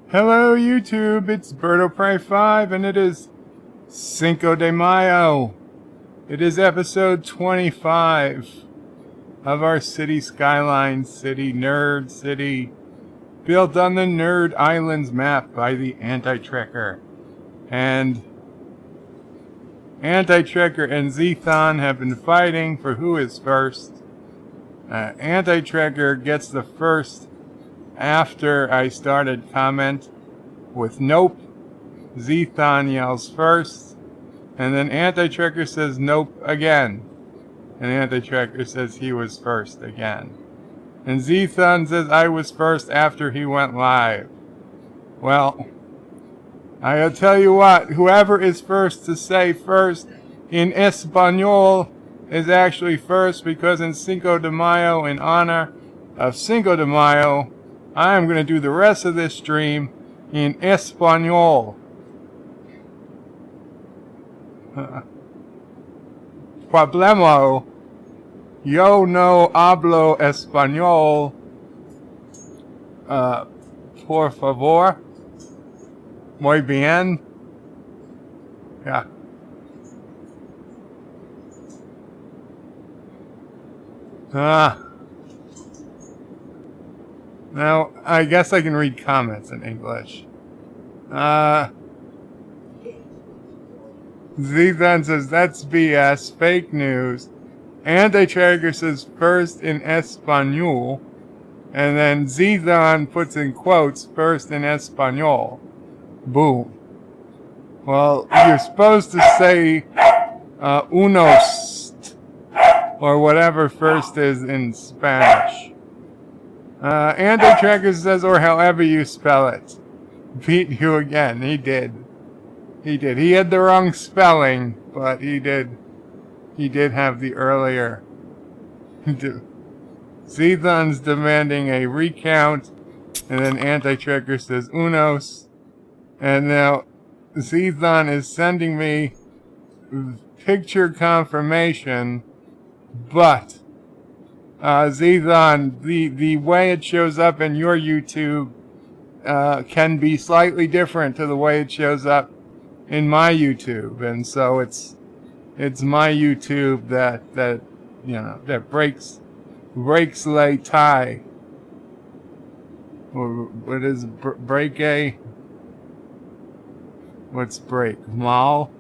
Hello YouTube, it's BirdoPrey5 and it is Cinco de Mayo. It is episode 25 of our Cities Skylines city, Nerd City, built on the Nerd Islands map by the Anti-Trekker. And Anti-Trekker and Zethon have been fighting for who is first. Anti-Trekker gets the first after I started comment with nope. Zethon yells first, and then Anti-Trekker says nope again, and Anti-Trekker says he was first again, and Zethon says I was first after he went live. Well, I'll tell you what, whoever is first to say first in Espanol is actually first, because in Cinco de Mayo, in honor of Cinco de Mayo, I am going to do the rest of this stream in Espanol. Problema. Yo no hablo español. Por favor. Muy bien. Yeah. Now, I guess I can read comments in English. Zethon says, that's BS, fake news. Anti-Trekker says, first in Espanol. And then Zethon puts in quotes, first in Espanol. Boom. Well, you're supposed to say, unos, or whatever first is in Spanish. Anti-Trekker says, or however you spell it. Beat you again. He did. He did. He had the wrong spelling, but he did have the earlier. Zethon's demanding a recount, and then Anti-Trekker says unos. And now Zethon is sending me picture confirmation, but Zethon, the way it shows up in your YouTube can be slightly different to the way it shows up in my YouTube, and so it's my YouTube that you know that breaks lay tie. Or what is break a? What's break? Mal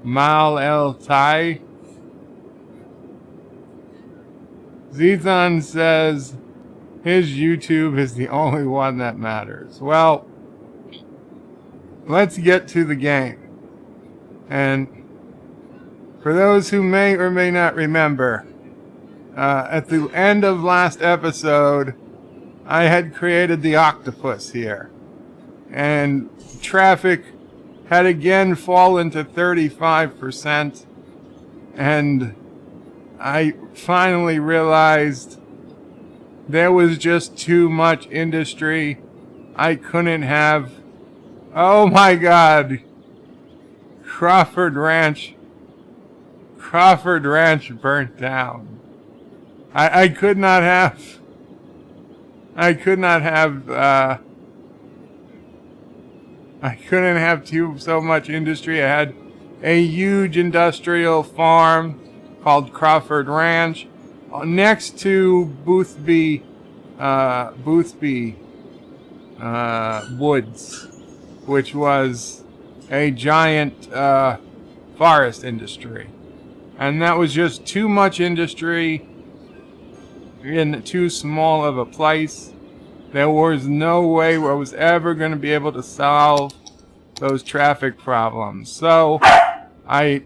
el tie. Zethon says his YouTube is the only one that matters. Well, let's get to the game. And for those who may or may not remember, at the end of last episode, I had created the octopus here. And traffic had again fallen to 35%. And I finally realized there was just too much industry. I couldn't have. Oh my God. Crawford Ranch burnt down. I could not have I couldn't have so much industry. I had a huge industrial farm called Crawford Ranch next to Boothby Woods, which was a giant forest industry. And that was just too much industry in too small of a place. There was no way I was ever going to be able to solve those traffic problems. So I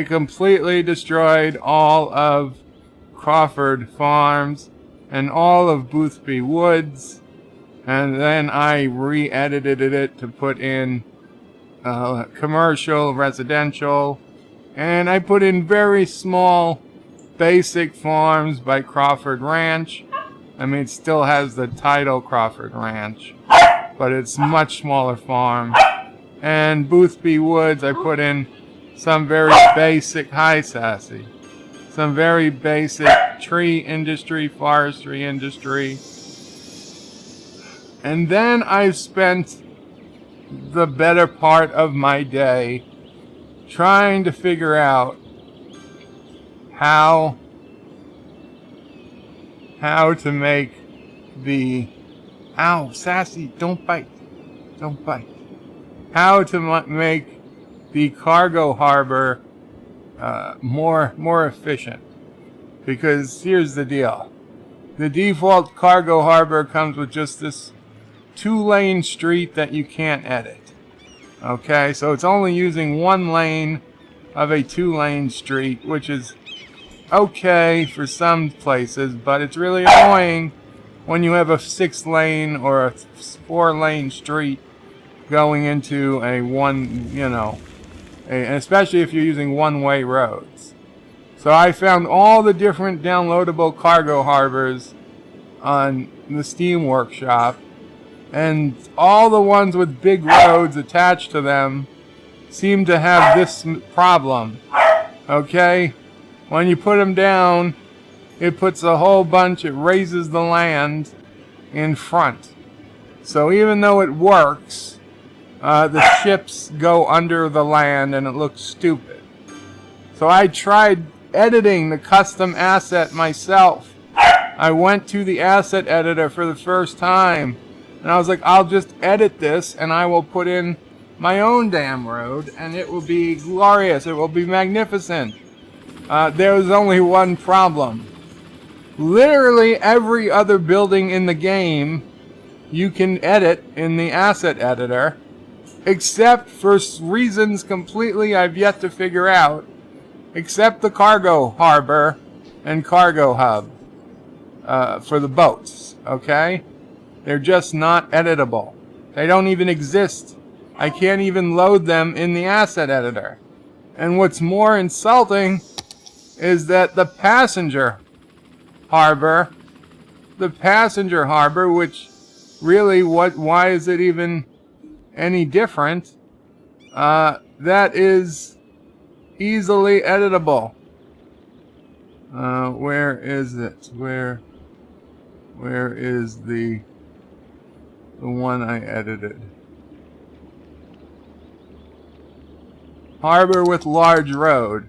completely destroyed all of Crawford Farms and all of Boothby Woods, and then I re-edited it to put in commercial, residential, and I put in very small, basic farms by Crawford Ranch. I mean, it still has the title Crawford Ranch, but it's much smaller farm. And Boothby Woods, I put in some very basic, hi Sassy, some very basic tree industry, forestry industry, And then I've spent the better part of my day trying to figure out how to make the... Ow, Sassy, don't bite. Don't bite. How to make the cargo harbor more efficient. Because here's the deal. The default cargo harbor comes with just this 2-lane street that you can't edit. Okay, so it's only using 1 lane of a 2-lane street, which is okay for some places, but it's really annoying when you have a 6-lane or a 4-lane street going into a and especially if you're using one-way roads. So I found all the different downloadable cargo harbors on the Steam Workshop, and all the ones with big roads attached to them seem to have this problem. Okay? When you put them down, it puts a whole bunch, it raises the land in front. So even though it works, the ships go under the land and it looks stupid. So I tried editing the custom asset myself. I went to the asset editor for the first time, and I was like, I'll just edit this and I will put in my own damn road and it will be glorious. It will be magnificent. There was only one problem. Literally every other building in the game you can edit in the asset editor, except for reasons completely I've yet to figure out, except the cargo harbor and cargo hub for the boats, okay? They're just not editable. They don't even exist. I can't even load them in the asset editor. And what's more insulting is that the passenger harbor, which really, why is it even any different? That is easily editable. Where is it? Where is the one I edited? Harbor with large road.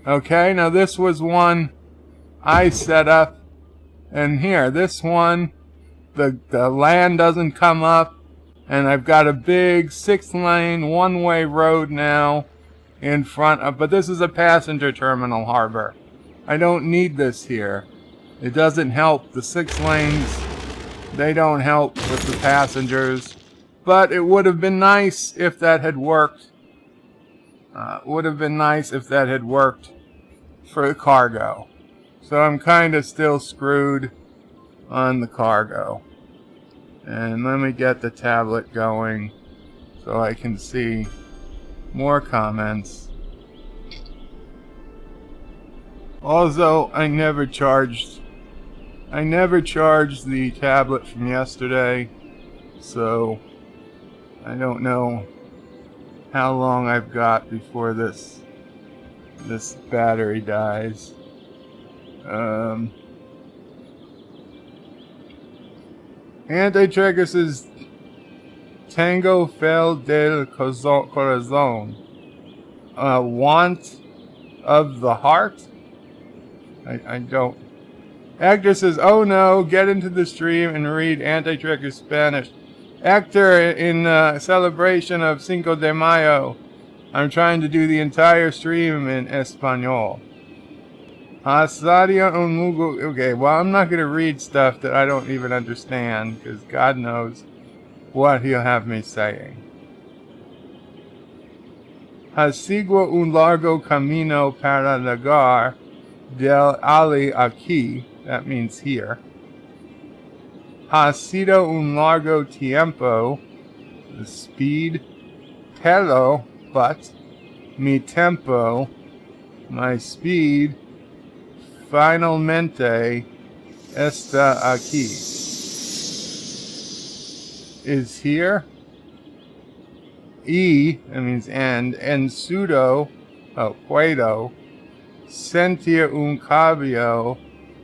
Okay, now this was one I set up, and here, this one, the land doesn't come up, and I've got a big 6-lane one-way road now in front of, but this is a passenger terminal harbor. I don't need this here. It doesn't help. The 6 lanes, they don't help with the passengers, but it would have been nice if that had worked. Would have been nice if that had worked for cargo. So I'm kind of still screwed on the cargo. And let me get the tablet going so I can see more comments. Also, I never charged the tablet from yesterday, so I don't know how long I've got before this battery dies. Anti-Tracker says Tango Fel del Corazon. Want of the heart? I don't. Hector says, oh no, get into the stream and read Anti-Tracker Spanish. Hector, in celebration of Cinco de Mayo, I'm trying to do the entire stream in Espanol. Hasadia un mugo. Okay, well, I'm not going to read stuff that I don't even understand, because God knows what he'll have me saying. Hasigua un largo camino para llegar del ali aquí. That means here. Ha sido un largo tiempo. The speed. Pero, but. Mi tempo. My speed. Finalmente está aquí. Is here. Y, that means and sudo, puedo, sentir un cambio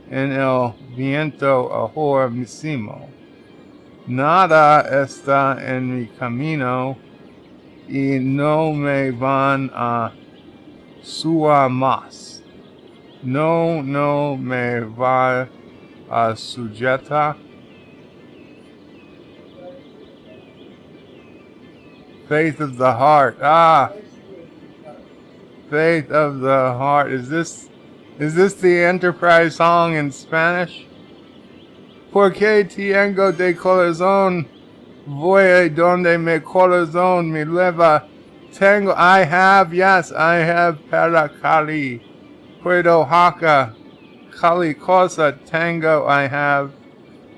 en el viento ahora mismo. Nada está en mi camino y no me van a suar más. No me va a sujeta. Faith of the heart. Ah, faith of the heart. Is this the Enterprise song in Spanish? Porque tengo de corazón, voy donde mi corazón me leva. Tengo, I have, yes, I have para Cali. Puedo haka. Cali cosa tango I have.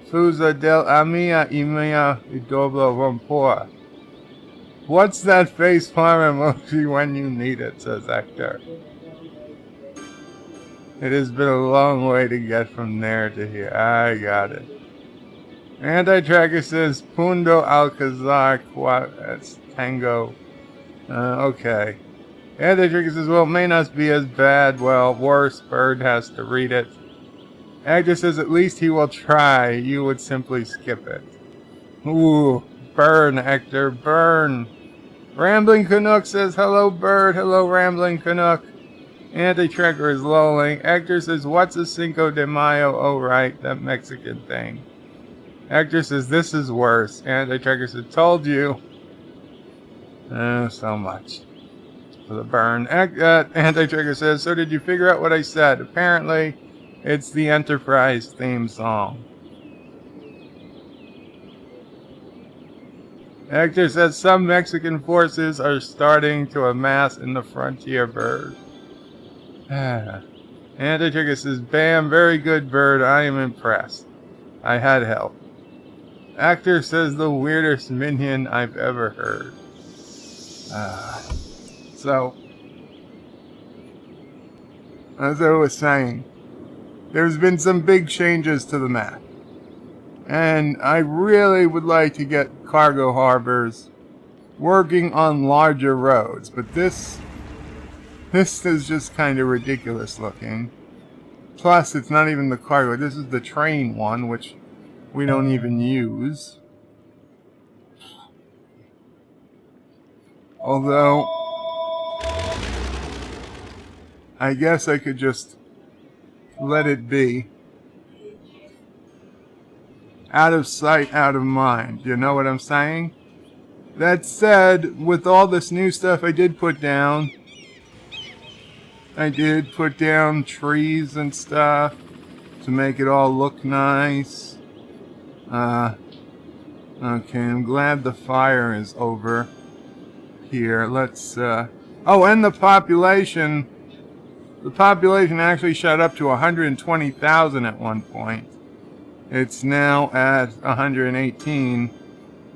Fusa del amia y mia y doblo rompor. What's that facepalm emoji when you need it, says Hector. It has been a long way to get from there to here. I got it. Anti-tracker says Pundo Alcazar that's Tango. Okay. Anti-tracker says, well, it may not be as bad. Well, worse. Bird has to read it. Actor says, at least he will try. You would simply skip it. Ooh. Burn, Hector. Burn. Rambling Canuck says, hello, Bird. Hello, Rambling Canuck. Anti-tracker is lolling. Hector says, what's a Cinco de Mayo? Oh, right. That Mexican thing. Hector says, this is worse. Anti-tracker says, told you. So much for the burn. Anti-tracker says, so did you figure out what I said? Apparently, it's the Enterprise theme song. Hector says, some Mexican forces are starting to amass in the frontier, Bird. Anti-tracker says, bam, very good, Bird. I am impressed. I had help. Actor says the weirdest minion I've ever heard. So, as I was saying, there's been some big changes to the map. And I really would like to get cargo harbors working on larger roads. But this is just kind of ridiculous looking. Plus, it's not even the cargo. This is the train one, which we don't even use. Although, I guess I could just let it be. Out of sight, out of mind. You know what I'm saying? That said, with all this new stuff I did put down trees and stuff to make it all look nice. Okay, I'm glad the fire is over here. Let's, oh, and the population actually shot up to 120,000 at one point. It's now at 118.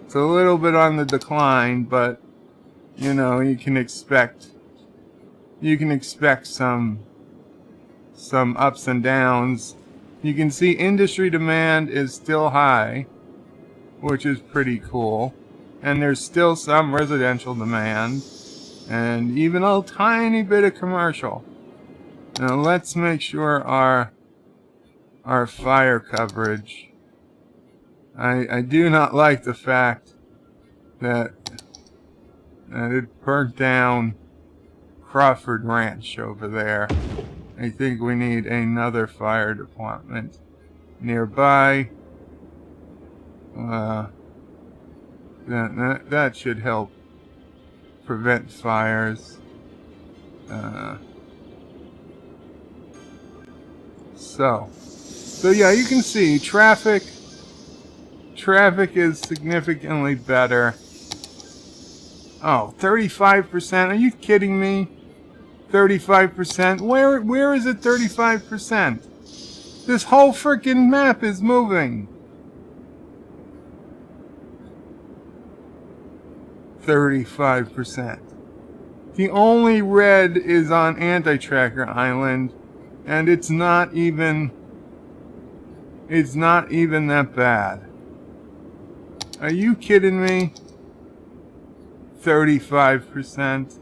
It's a little bit on the decline, but, you know, you can expect some ups and downs. You can see industry demand is still high, which is pretty cool. And there's still some residential demand, and even a tiny bit of commercial. Now let's make sure our fire coverage. I do not like the fact that it burnt down Crawford Ranch over there. I think we need another fire department nearby. That should help prevent fires. So yeah, you can see traffic is significantly better. Oh, 35%? Are you kidding me? 35%? Where is it 35%? This whole freaking map is moving. 35%. The only red is on Anti-Tracker Island, and it's not even that bad. Are you kidding me? 35%.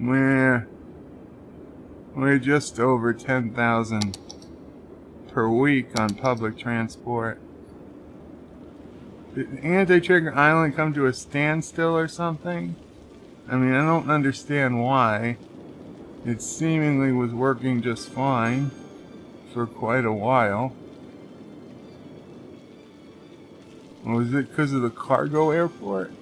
We're just over 10,000 per week on public transport. Did Anti-Trigger Island come to a standstill or something? I mean, I don't understand why. It seemingly was working just fine for quite a while. Was it because of the cargo airport?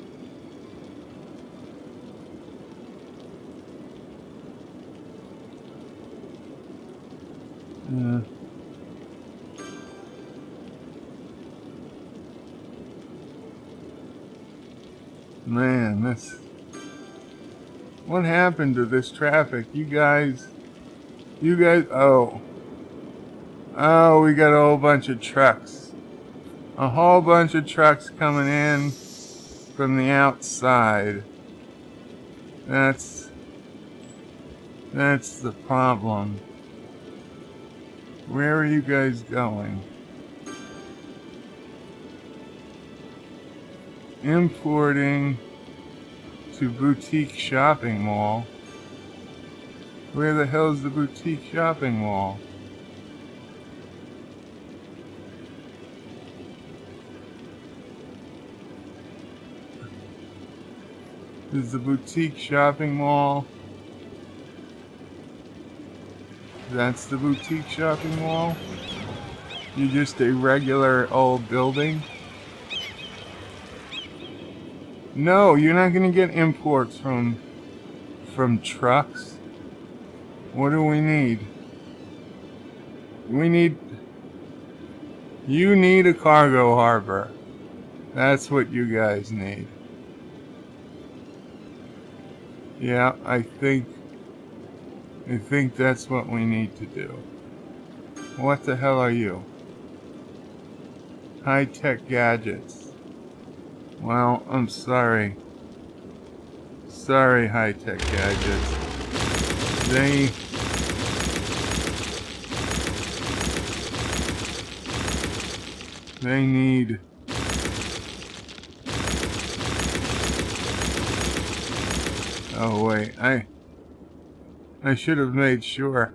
Man, what happened to this traffic? You guys, oh, we got a whole bunch of trucks. A whole bunch of trucks coming in from the outside. That's the problem. Where are you guys going? Importing to boutique shopping mall. Where the hell's the boutique shopping mall? Is the boutique shopping mall? That's the boutique shopping mall? You're just a regular old building? No, you're not gonna get imports from trucks. What do we need? You need a cargo harbor. That's what you guys need. Yeah, I think that's what we need to do. What the hell are you? High-tech gadgets. Well, I'm sorry. Sorry, high-tech gadgets. They need... Oh wait, I should have made sure.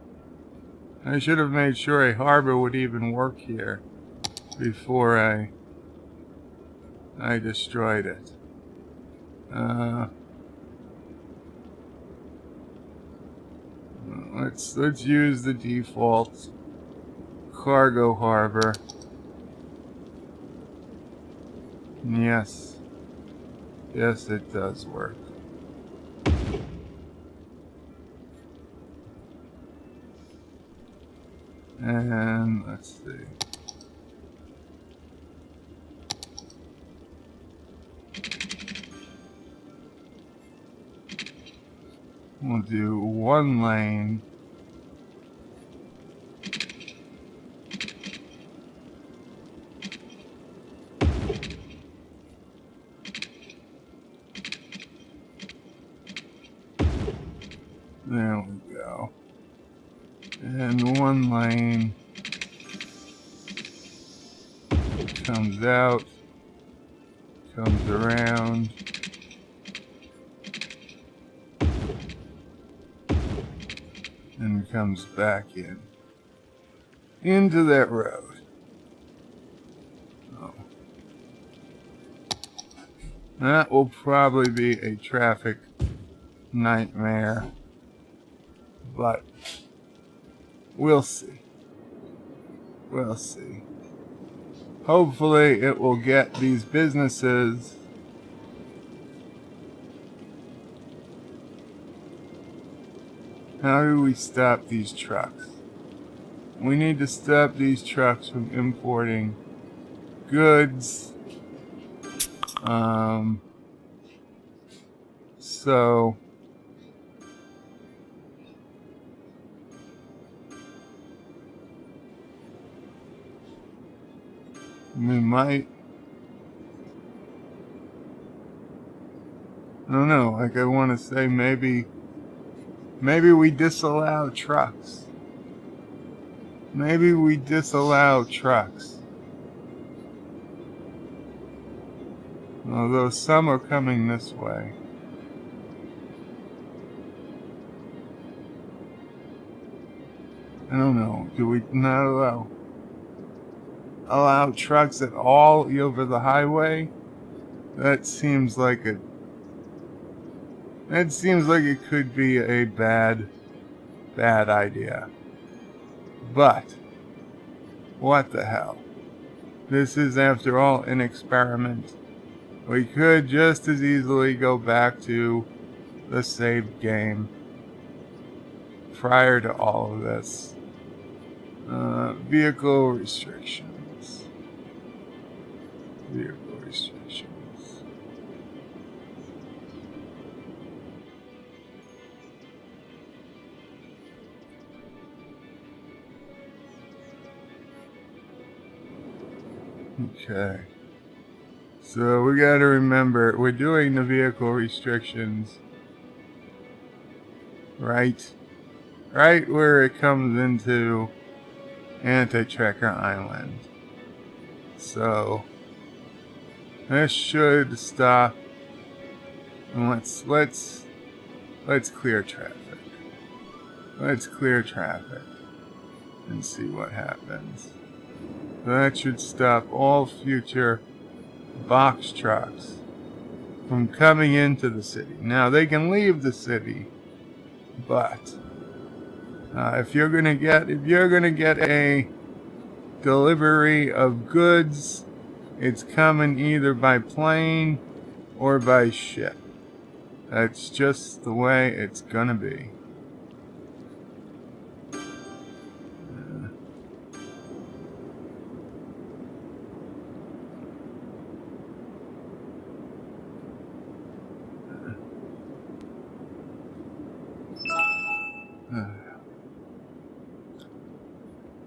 I should have made sure a harbor would even work here before I destroyed it. Let's use the default cargo harbor. Yes, it does work. And let's see. We'll do one lane. There we go. And one lane comes out, comes around, and comes back into that road. Oh. That will probably be a traffic nightmare, but we'll see. We'll see. Hopefully it will get these businesses How do we stop these trucks? We need to stop these trucks from importing goods. So we might, I don't know, like I want to say maybe we disallow trucks. Maybe we disallow trucks. Although some are coming this way. I don't know. Do we not allow trucks at all over the highway? That seems like it could be a bad idea. But what the hell? This is, after all, an experiment. We could just as easily go back to the saved game prior to all of this. Vehicle restrictions. Vehicle restrictions. Okay. So we gotta remember, we're doing the vehicle restrictions right where it comes into Anti-Tracker Island. So this should stop. And let's clear traffic. Let's clear traffic and see what happens. That should stop all future box trucks from coming into the city. Now they can leave the city, but if you're gonna get a delivery of goods, it's coming either by plane or by ship. That's just the way it's gonna be.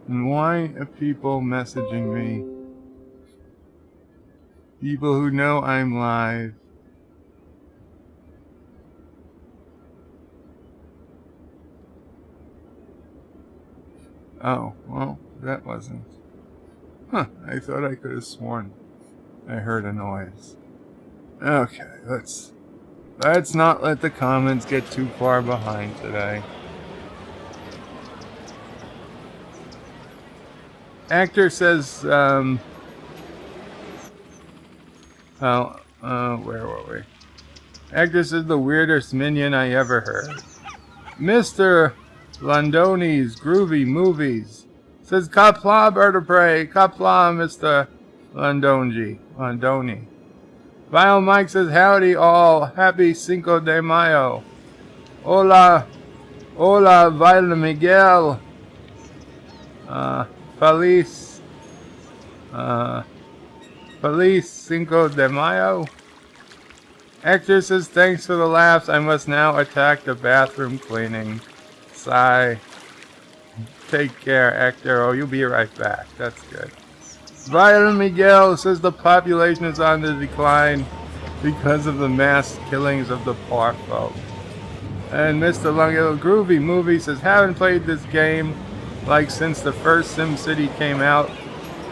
And why are people messaging me? People who know I'm live. Oh, well, that wasn't. Huh, I thought I could have sworn I heard a noise. Okay, let's not let the comments get too far behind today. Actor says, where were we? Actor says the weirdest minion I ever heard. Mr. Londoni's Groovy Movies says, Qapla, bird of prey. Qapla, Mr. Londoni. Vile Mike says, howdy all. Happy Cinco de Mayo. Hola, Vile Miguel. Feliz Cinco de Mayo. Hector says, thanks for the laughs. I must now attack the bathroom cleaning. Sigh. Take care, Hector. Oh, you'll be right back. That's good. Viola Miguel says the population is on the decline because of the mass killings of the poor folk. And Mr. Longhill Groovy Movie says, haven't played this game like since the first SimCity came out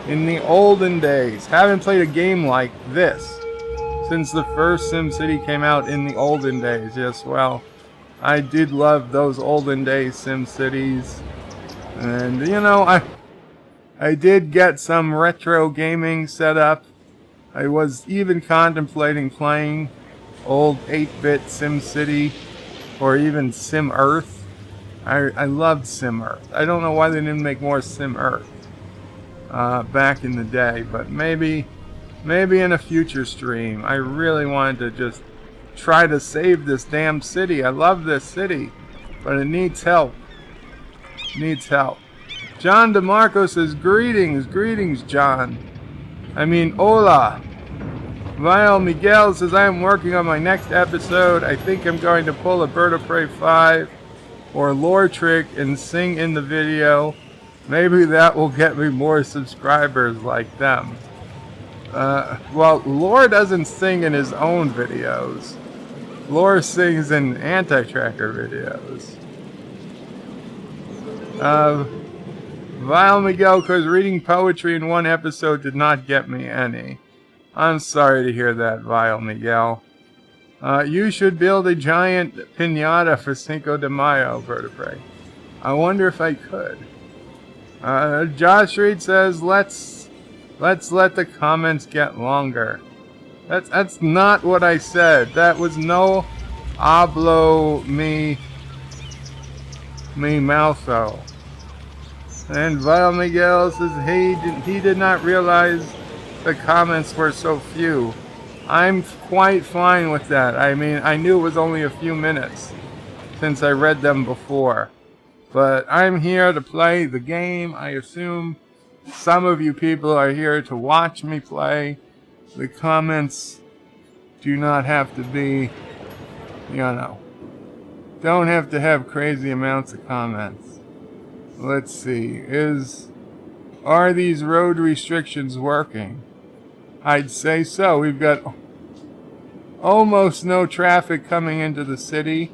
in the olden days. Haven't played a game like this since the first SimCity came out in the olden days. Yes, well, I did love those olden days SimCities. And, you know, I did get some retro gaming set up. I was even contemplating playing old 8-bit SimCity or even Sim Earth. I loved Sim Earth. I don't know why they didn't make more Sim Earth back in the day, but maybe in a future stream. I really wanted to just try to save this damn city. I love this city, but it needs help. John DeMarco says, greetings, John. I mean, hola. Vile Miguel says, I am working on my next episode. I think I'm going to pull a Bird of Prey 5 or lore trick and sing in the video. Maybe that will get me more subscribers like them. Well, Lore doesn't sing in his own videos. Lore sings in Anti-Tracker videos. Vile Miguel, because reading poetry in one episode did not get me any. I'm sorry to hear that, Vile Miguel. You should build a giant piñata for Cinco de Mayo, Bird of Prey. I wonder if I could. Josh Reed says, let's let the comments get longer. That's not what I said. That was no hablo mi moutho. And Val Miguel says he did not realize the comments were so few. I'm quite fine with that. I mean, I knew it was only a few minutes since I read them before. But I'm here to play the game. I assume some of you people are here to watch me play. The comments do not have to be, don't have to have crazy amounts of comments. Let's see, are these road restrictions working? I'd say so. We've got almost no traffic coming into the city.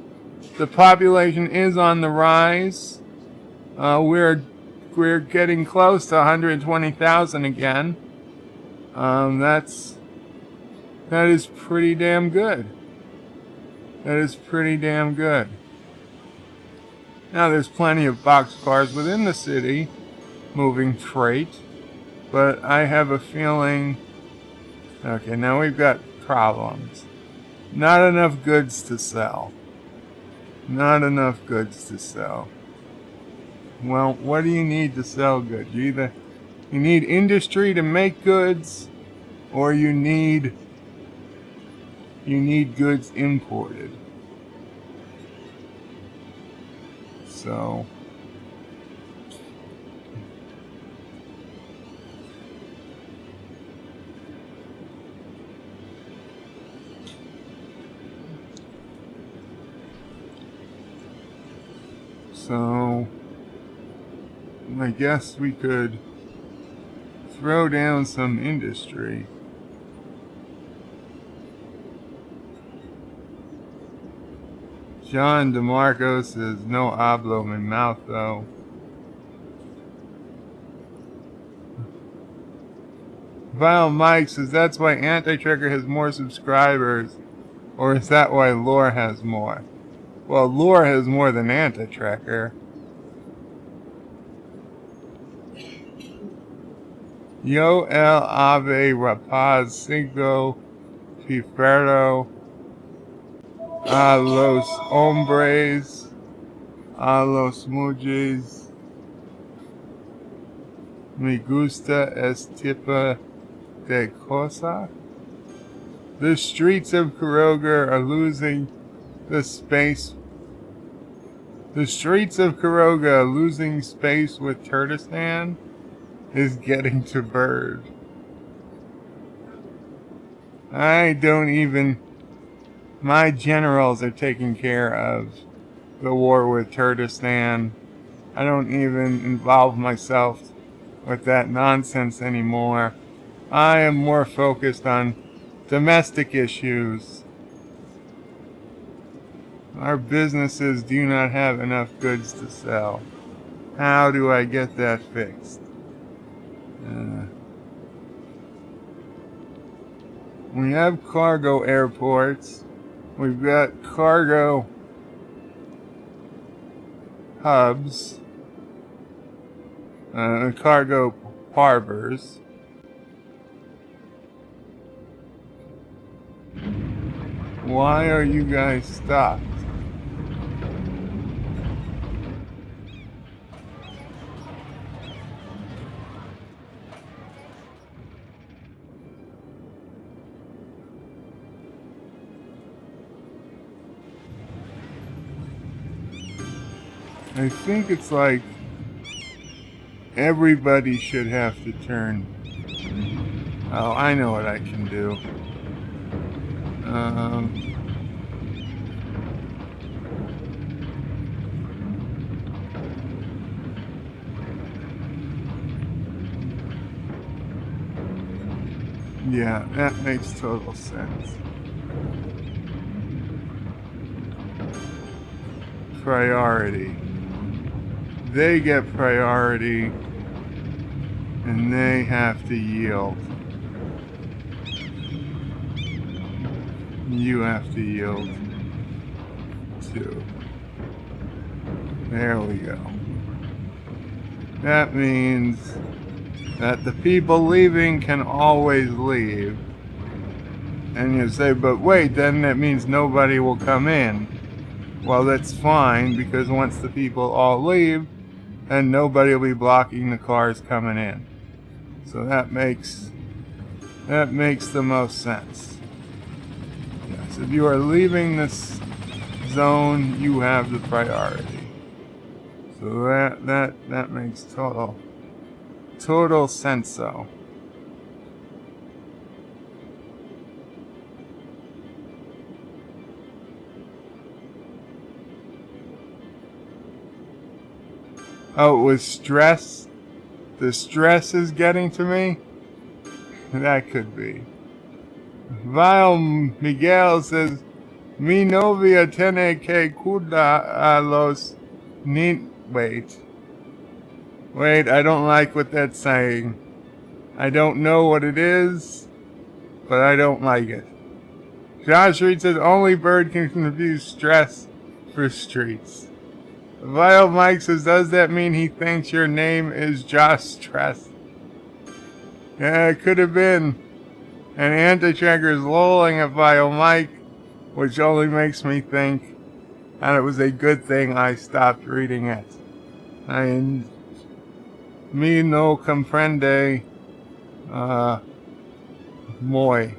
The population is on the rise. We're getting close to 120,000 again. That is pretty damn good. That is pretty damn good. Now there's plenty of boxcars within the city moving freight, but I have a feeling, okay, now we've got problems. Not enough goods to sell. Not enough goods to sell. Well, what do you need to sell goods? You need industry to make goods, or you need goods imported. So I guess we could throw down some industry. John DeMarco says, no hablo mi mouth though. Vile Mike says, that's why Anti-Tracker has more subscribers. Or is that why Lore has more? Well, Lore has more than Anti-Tracker. Yo el ave rapaz cinco pifero a los hombres, a los mujeres. Me gusta este tipo de cosa. The streets of Quiroga are losing the space. The streets of Quiroga losing space with Kurdistan is getting to bird. My generals are taking care of the war with Kurdistan. I don't even involve myself with that nonsense anymore. I am more focused on domestic issues. Our businesses do not have enough goods to sell. How do I get that fixed? We have cargo airports. We've got cargo hubs, cargo harbors. Why are you guys stopped? I think it's like everybody should have to turn. Oh, I know what I can do. Yeah, that makes total sense. Priority. They get priority, and they have to yield. You have to yield too. There we go. that means that the people leaving can always leave. And you say, but wait, then that means nobody will come in. Well, that's fine, because once the people all leave, then nobody will be blocking the cars coming in. So that makes the most sense. Yes, if you are leaving this zone, you have the priority. So that makes total sense though. Oh, it was stress? The stress is getting to me? That could be. Vile Miguel says, Mi novia tiene que cuidar a los Wait, I don't like what that's saying. I don't know what it is, but I don't like it. Josh Reed says, only bird can confuse stress for streets. Vile Mike says, does that mean he thinks your name is Josh Stress? Yeah, it could have been. And Anti-Tracker is lolling at Vile Mike, which only makes me think that it was a good thing I stopped reading it. Mi no comprende muy.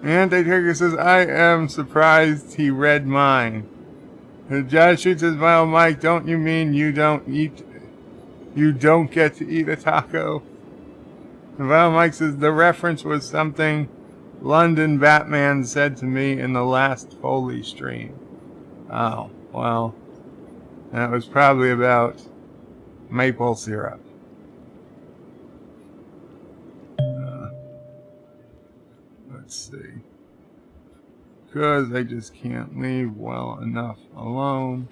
Anti-Tracker says, I am surprised he read mine. Josh shoots says, Vile Mike, don't you mean you don't get to eat a taco? And Vile Mike says, the reference was something London Batman said to me in the last Foley stream. Oh, well, that was probably about maple syrup. Let's see. Because I just can't leave well enough alone.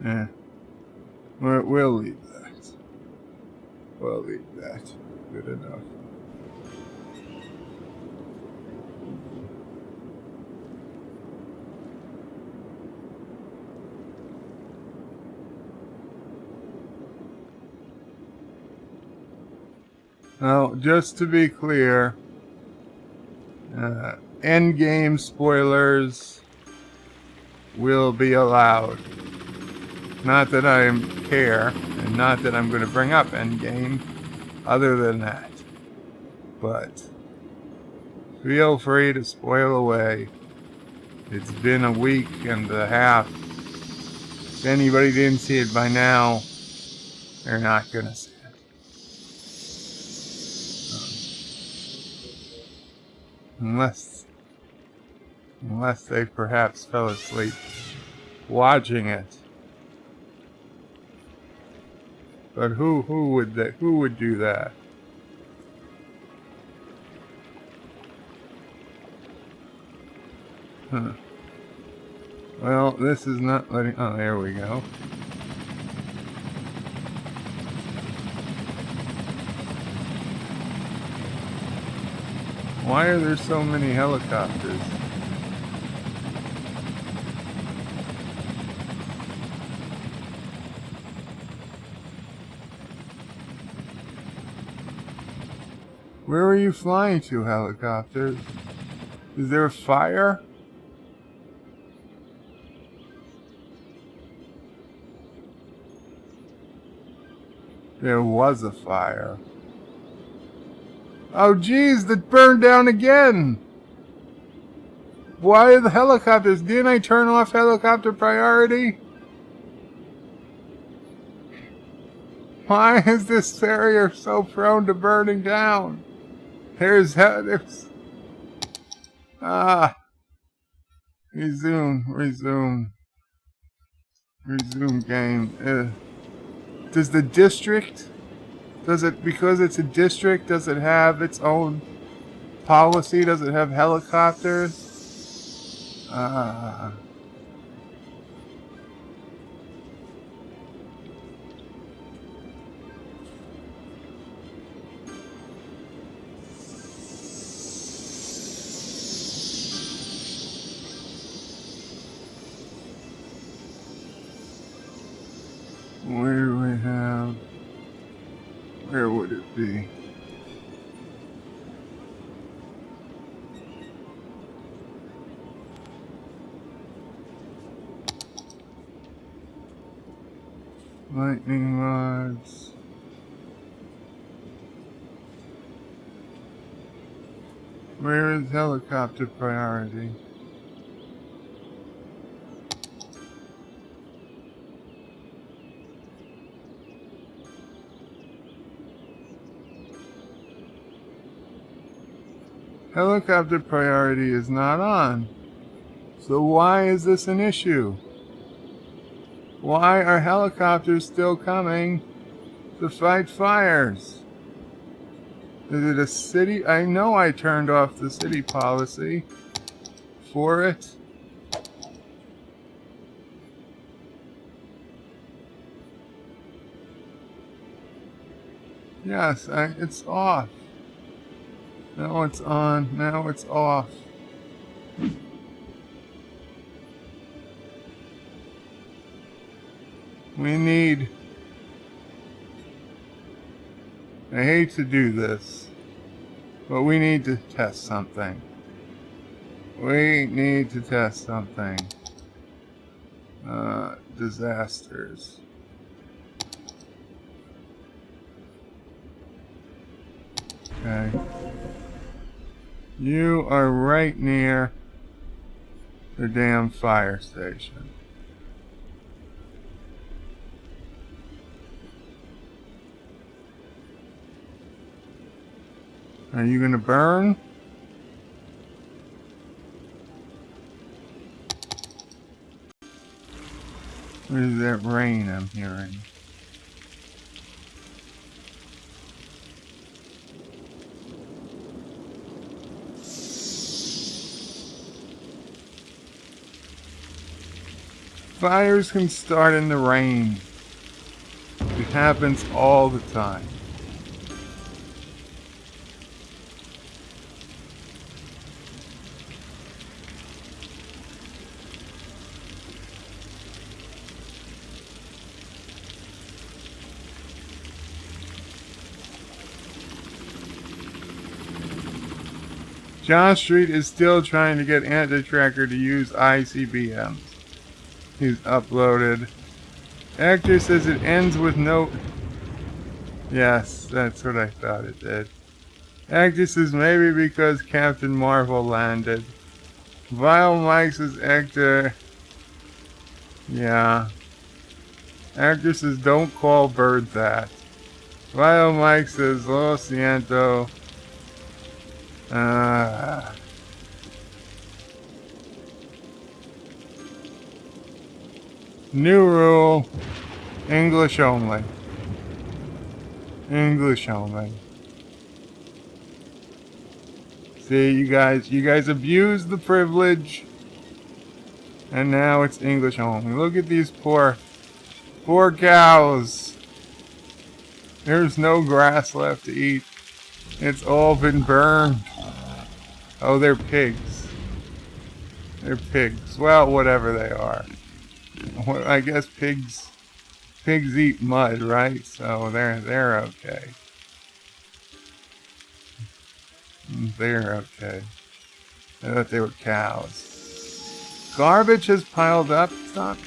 Yeah. We'll leave that. We'll leave that. Good enough. Now, just to be clear, endgame spoilers will be allowed. Not that I care, and not that I'm going to bring up endgame, other than that. But feel free to spoil away. It's been a week and a half. If anybody didn't see it by now, they're not going to see it. Unless they perhaps fell asleep watching it. But who would do that? Huh. Well, this is not letting. Oh, there we go. Why are there so many helicopters? Where are you flying to, helicopters? Is there a fire? There was a fire. Oh geez, that burned down again! Why are the helicopters? Didn't I turn off helicopter priority? Why is this area so prone to burning down? There's resume game. Does the district, because it's a district, does it have its own policy? Does it have helicopters? Ah. Where do we have? Where would it be? Lightning rods. Where is helicopter priority? Helicopter priority is not on. So why is this an issue? Why are helicopters still coming to fight fires? Is it a city? I know I turned off the city policy for it. Yes, it's off. Now it's on. Now it's off. We need... I hate to do this, but we need to test something. We need to test something. Disasters. Okay. You are right near the damn fire station. Are you gonna burn? What is that rain I'm hearing? Fires can start in the rain. It happens all the time. John Street is still trying to get Anti-Tracker to use ICBMs. He's uploaded. Actor says it ends with no... Yes, that's what I thought it did. Actor says maybe because Captain Marvel landed. Vile Mike says Actor... Yeah. Actor says don't call Bird that. Vile Mike says Lo siento. New rule. English only. English only. See, you guys abused the privilege. And now it's English only. Look at these poor cows. There's no grass left to eat. It's all been burned. Oh, they're pigs. They're pigs. Well, whatever they are. I guess pigs eat mud, right? So they're okay. They're okay. I thought they were cows. Garbage has piled up. Stop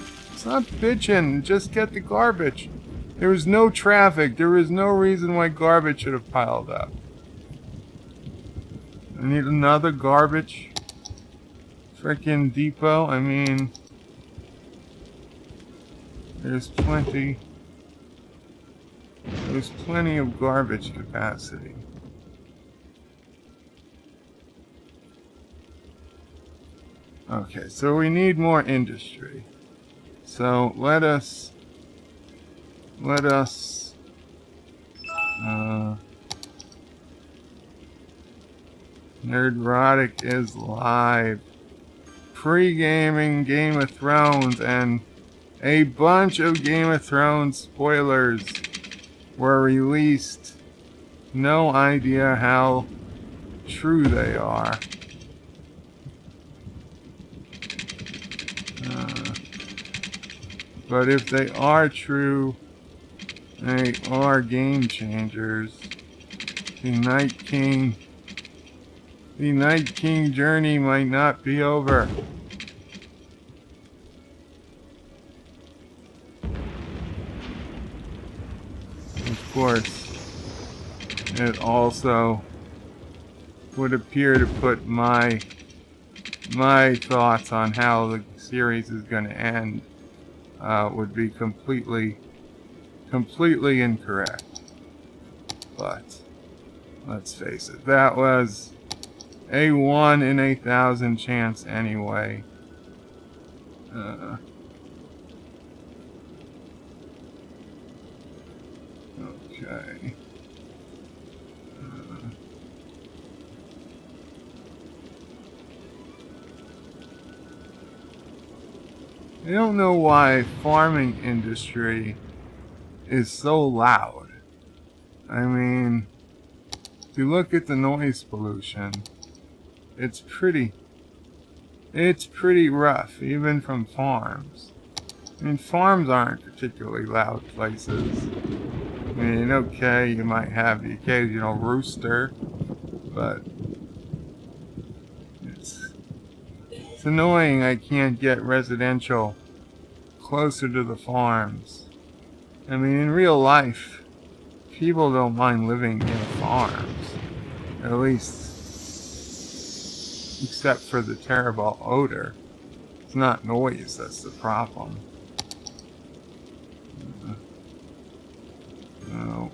bitching. Just get the garbage. There was no traffic. There was no reason why garbage should have piled up. I need another garbage frickin' depot. I mean, there's plenty of garbage capacity. Okay, so we need more industry. So let us Nerdrotic is live. pre-gaming Game of Thrones, and a bunch of Game of Thrones spoilers were released. No idea how true they are. But if they are true, they are game changers. The Night King journey might not be over. Of course, it also would appear to put my thoughts on how the series is going to end would be completely incorrect. But let's face it, that was a 1 in 1,000 chance anyway. Okay. I don't know why farming industry is so loud. I mean, if you look at the noise pollution, it's pretty rough, even from farms. I mean, farms aren't particularly loud places. I mean, okay, you might have the occasional rooster, but it's annoying I can't get residential closer to the farms. I mean, in real life, people don't mind living in farms, at least except for the terrible odor. It's not noise that's the problem. So,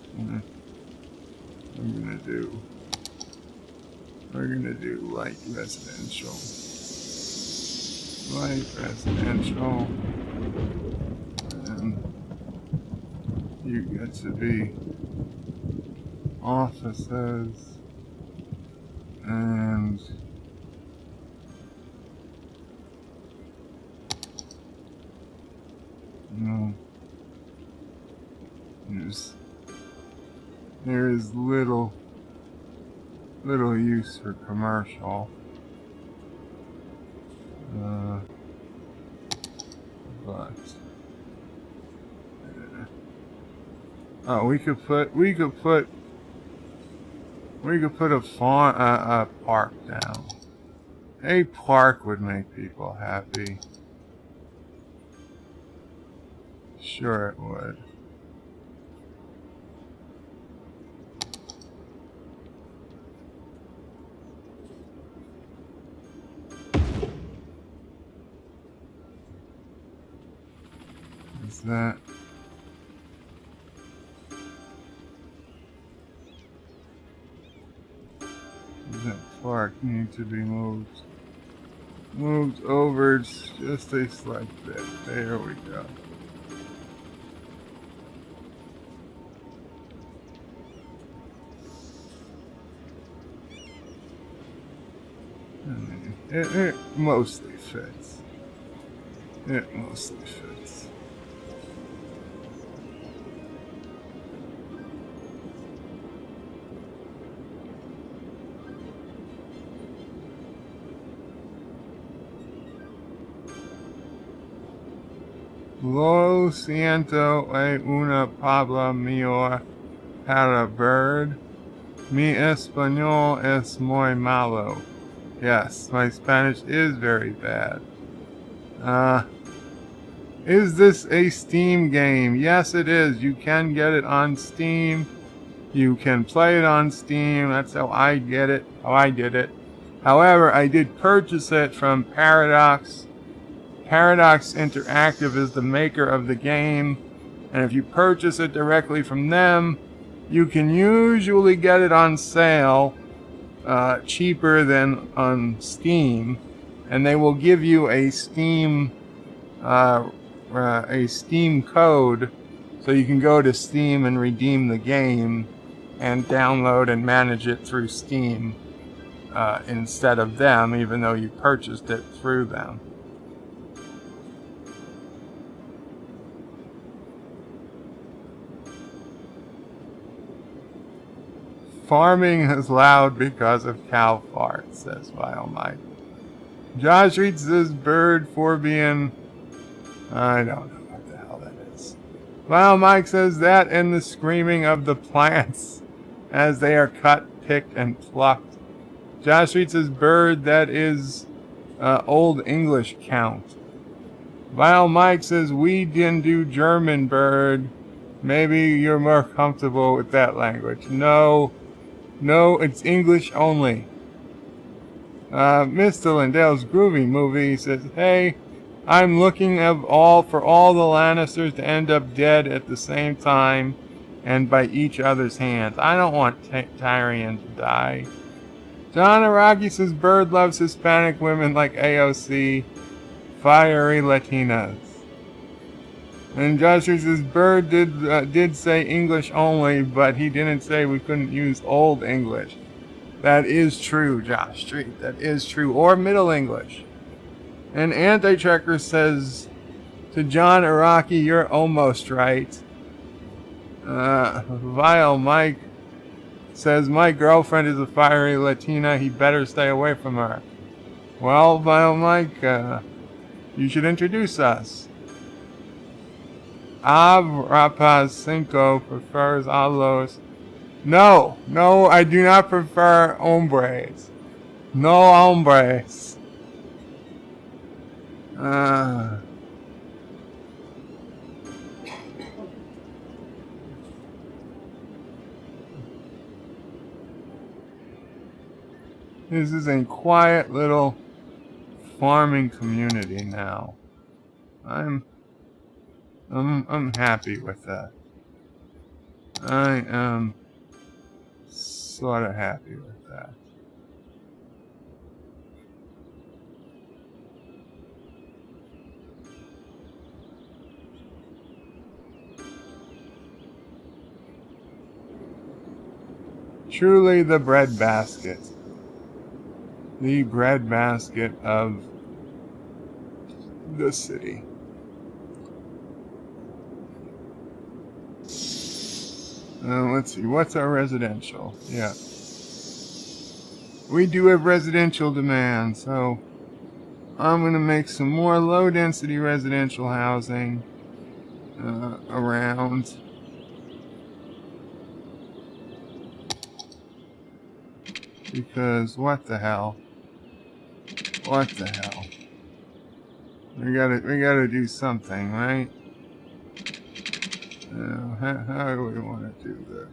we're gonna do light residential. Light residential. And you get to be offices and there is little use for commercial. But we could put a park down. A park would make people happy. Sure it would. Is that park need to be moved over just a slight bit. There we go. It mostly fits. It mostly fits. Lo siento, una palabra mejor para bird. Mi español es muy malo. Yes, my Spanish is very bad. Is this a Steam game? Yes, it is. You can get it on Steam. You can play it on Steam. That's how I get it. How I did it. However, I did purchase it from Paradox. Paradox Interactive is the maker of the game. And if you purchase it directly from them, you can usually get it on sale cheaper than on Steam, and they will give you a Steam code, so you can go to Steam and redeem the game and download and manage it through Steam. instead of them, even though you purchased it through them. Farming is loud because of cow farts, says Vile Mike. Josh reads this bird for being... I don't know what the hell that is. Vile Mike says that and the screaming of the plants as they are cut, picked, and plucked. Josh reads this bird that is Old English count. Vile Mike says we didn't do German bird. Maybe you're more comfortable with that language. No, it's English only. Mr. Lindell's Groovy Movie says, hey, I'm looking for all the Lannisters to end up dead at the same time and by each other's hands. I don't want Tyrion to die. John Araki says, Bird loves Hispanic women like AOC, fiery Latinas. And Joshua says, Bird did say English only, but he didn't say we couldn't use Old English. That is true, Josh Street. That is true. Or Middle English. And Anti-Trekker says to John Araki, you're almost right. Vile Mike says, my girlfriend is a fiery Latina. He better stay away from her. Well, Vile Mike, you should introduce us. Rapaz Cinco prefers alos. No, I do not prefer hombres. No hombres. This is a quiet little farming community now. I'm happy with that. I am sort of happy with that. Truly the breadbasket. The breadbasket of the city. Let's see, what's our residential? Yeah. We do have residential demand, so I'm going to make some more low-density residential housing around. Because what the hell? What the hell? We gotta do something, right? How do we want to do this?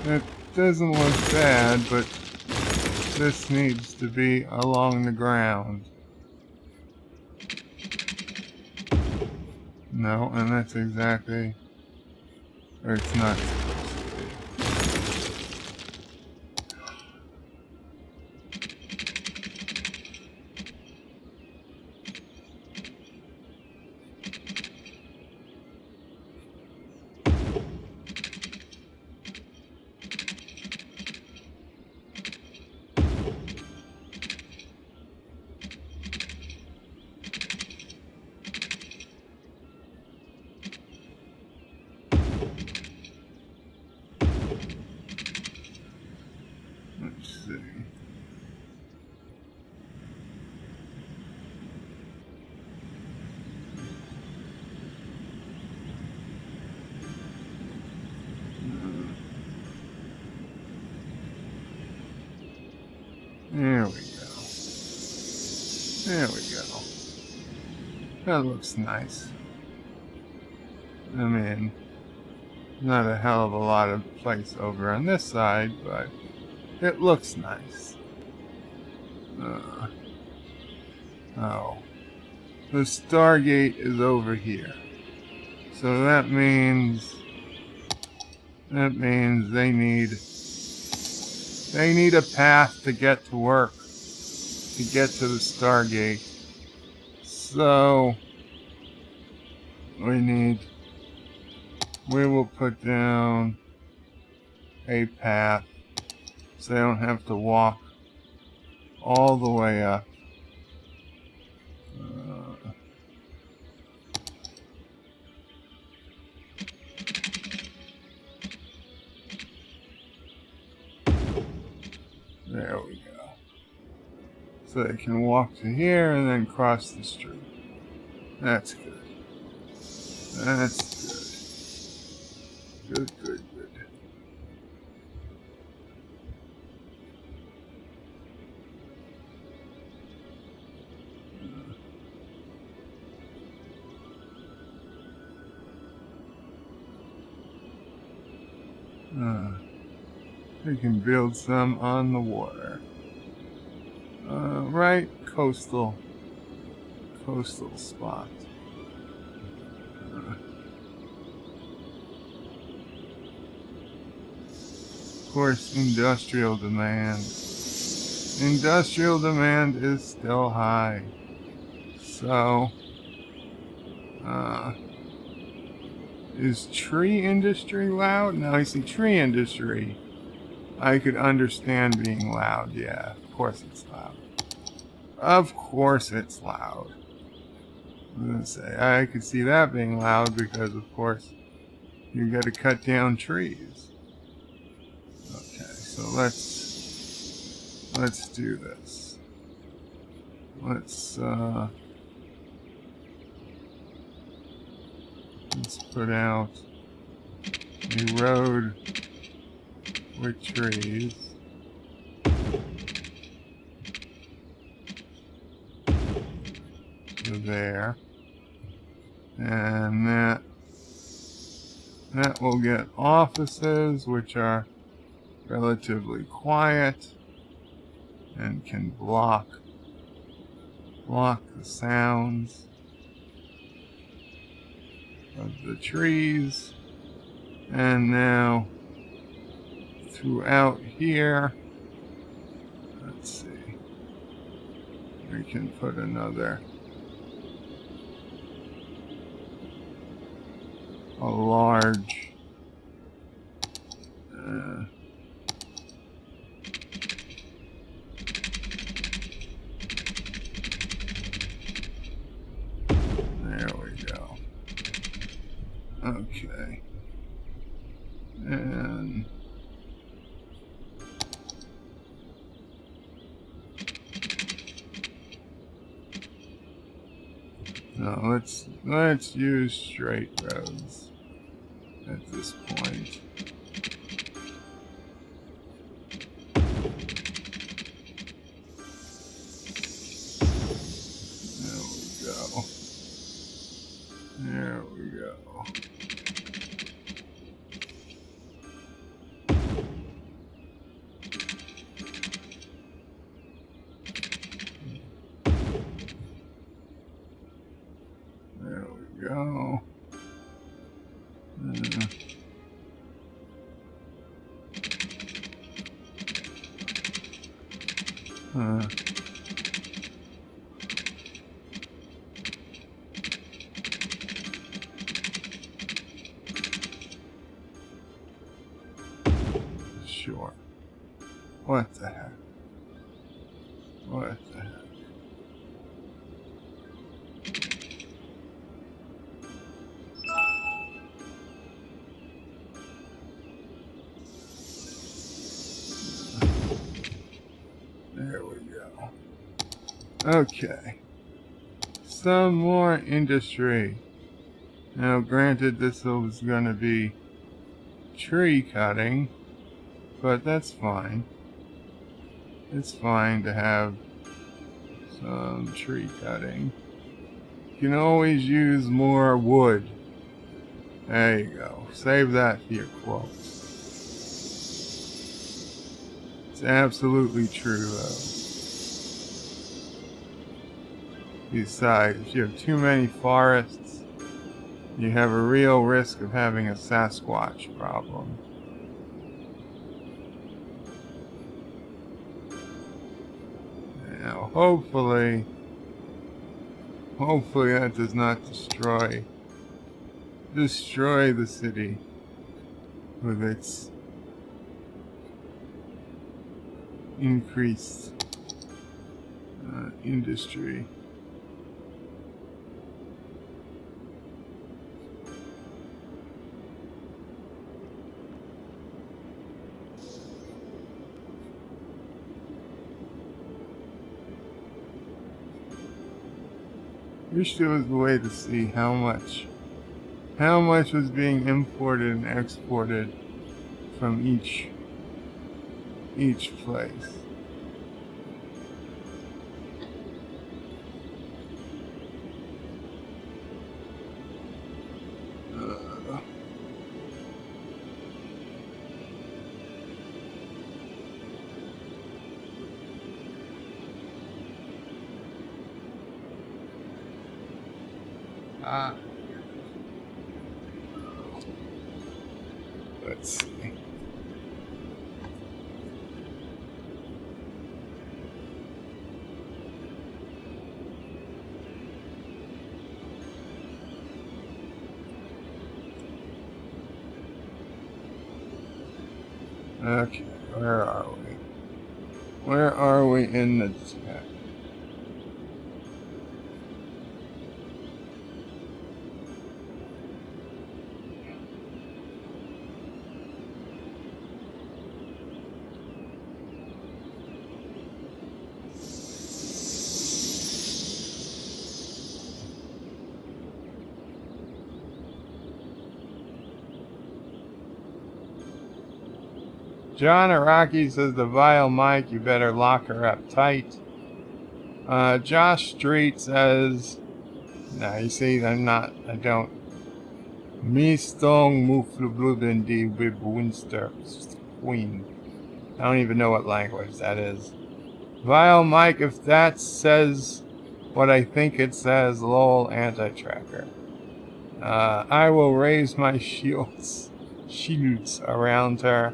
That doesn't look bad, but this needs to be along the ground. No, and that's exactly where it's not supposed to be. Let's see. There we go. There we go. That looks nice. I mean, Not a hell of a lot of place over on this side, but it looks nice. Oh. The Stargate is over here. So that means they need a path to get to work, to get to the Stargate. So we will put down a path so they don't have to walk all the way up. There we go. So they can walk to here and then cross the street. That's good. That's good. Good. We can build some on the water. Right, coastal spot. Of course, industrial demand. Industrial demand is still high. So, is tree industry loud? No, I see tree industry. I could understand being loud. Yeah, of course it's loud. Of course it's loud. I'm gonna say I could see that being loud because, of course, you got to cut down trees. Okay, so let's do this. Let's put out a road with trees. To there. And that will get offices, which are relatively quiet and can block the sounds of the trees. And now throughout here, let's see, we can put a large there we go. Okay. And no, let's use straight roads at this point. There we go. There we go. Sure. What the heck? What the heck? There we go. Okay. Some more industry. Now, granted, this was going to be tree cutting, but that's fine. It's fine to have some tree cutting. You can always use more wood There you go. Save that for your quote. It's absolutely true, though. Besides, if you have too many forests, you have a real risk of having a Sasquatch problem. Now, hopefully that does not destroy the city with its increased industry. Wish there was a way to see how much was being imported and exported from each place. Let's see. Okay, where are we? Where are we in the chat? John Araki says the vile Mike, you better lock her up tight. Josh Street says, no, you see, I don't. Mistong Muflubluden di Wibwinster Queen. I don't even know what language that is. Vile Mike, if that says what I think it says, lol, anti-tracker. I will raise my shields around her.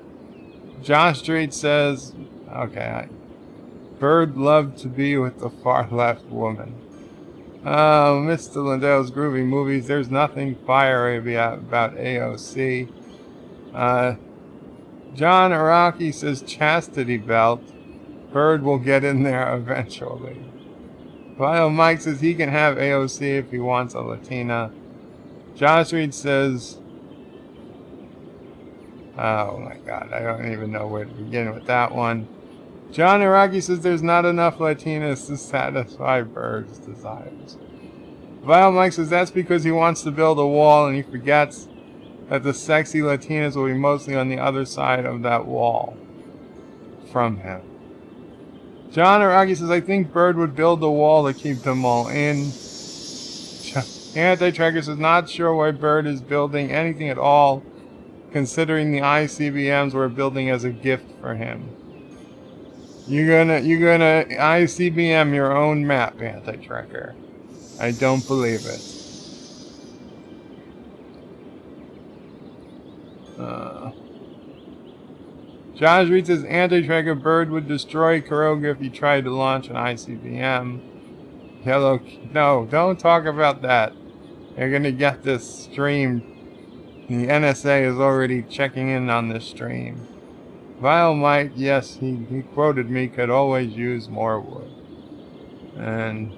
Josh Street says, okay, Bird loved to be with the far left woman. Mr. Lindell's Groovy Movies, there's nothing fiery about AOC. John Araki says chastity belt. Bird will get in there eventually. Vile Mike says he can have AOC if he wants a Latina. Josh Reed says, oh my god, I don't even know where to begin with that one. John Araki says there's not enough Latinas to satisfy Bird's desires. Vile Mike says that's because he wants to build a wall and he forgets that the sexy Latinas will be mostly on the other side of that wall from him. John Araki says, I think Bird would build a wall to keep them all in. Anti-Tracker says, not sure why Bird is building anything at all, considering the ICBMs we're building as a gift for him. You're gonna ICBM your own map, Anti-Tracker. I don't believe it. Josh Reed says Anti-Tracker Bird would destroy Kuroga if he tried to launch an ICBM. Hello, no, don't talk about that. You're gonna get this stream. The NSA is already checking in on this stream. Vile Mike, yes, he quoted me, could always use more wood. And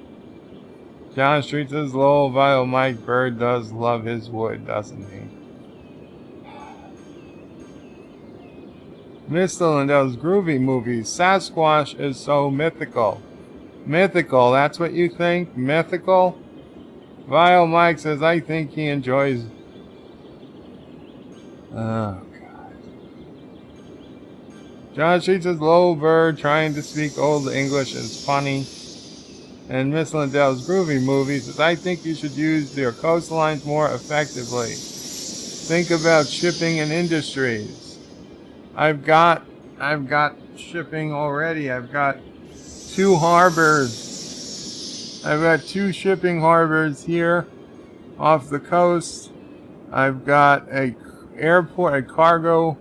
John Street says, lol, Vile Mike, Bird does love his wood, doesn't he? Mr. Lindell's Groovy Movies, Sasquatch is so mythical. Mythical, that's what you think? Mythical? Vile Mike says, I think he enjoys... Oh, God. John Street says, low Bird trying to speak old English is funny. And Miss Lindell's Groovy Movies says, I think you should use your coastlines more effectively. Think about shipping and industries. I've got shipping already. I've got 2 harbors. I've got 2 shipping harbors here off the coast. I've got a airport, a cargo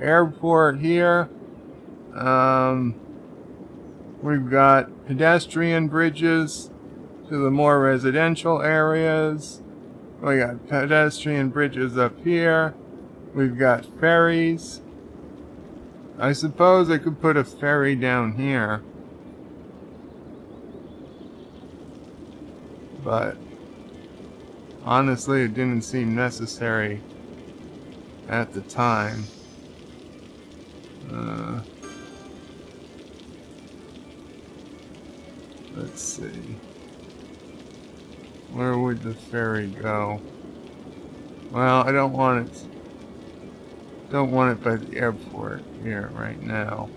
airport here. We've got pedestrian bridges to the more residential areas. We got pedestrian bridges up here. We've got ferries. I suppose I could put a ferry down here. But honestly, it didn't seem necessary at the time. Let's see. Where would the ferry go? Well, I don't want it. Don't want it by the airport here right now.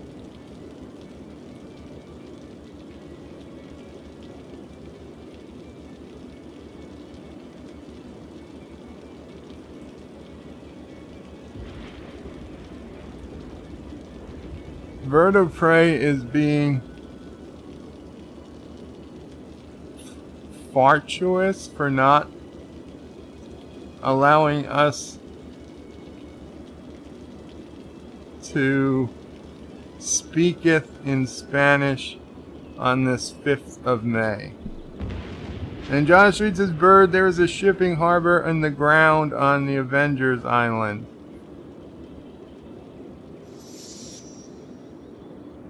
Bird of Prey is being fortuitous for not allowing us to speaketh in Spanish on this 5th of May. And Josh reads his bird, there is a shipping harbor in the ground on the Avengers Island.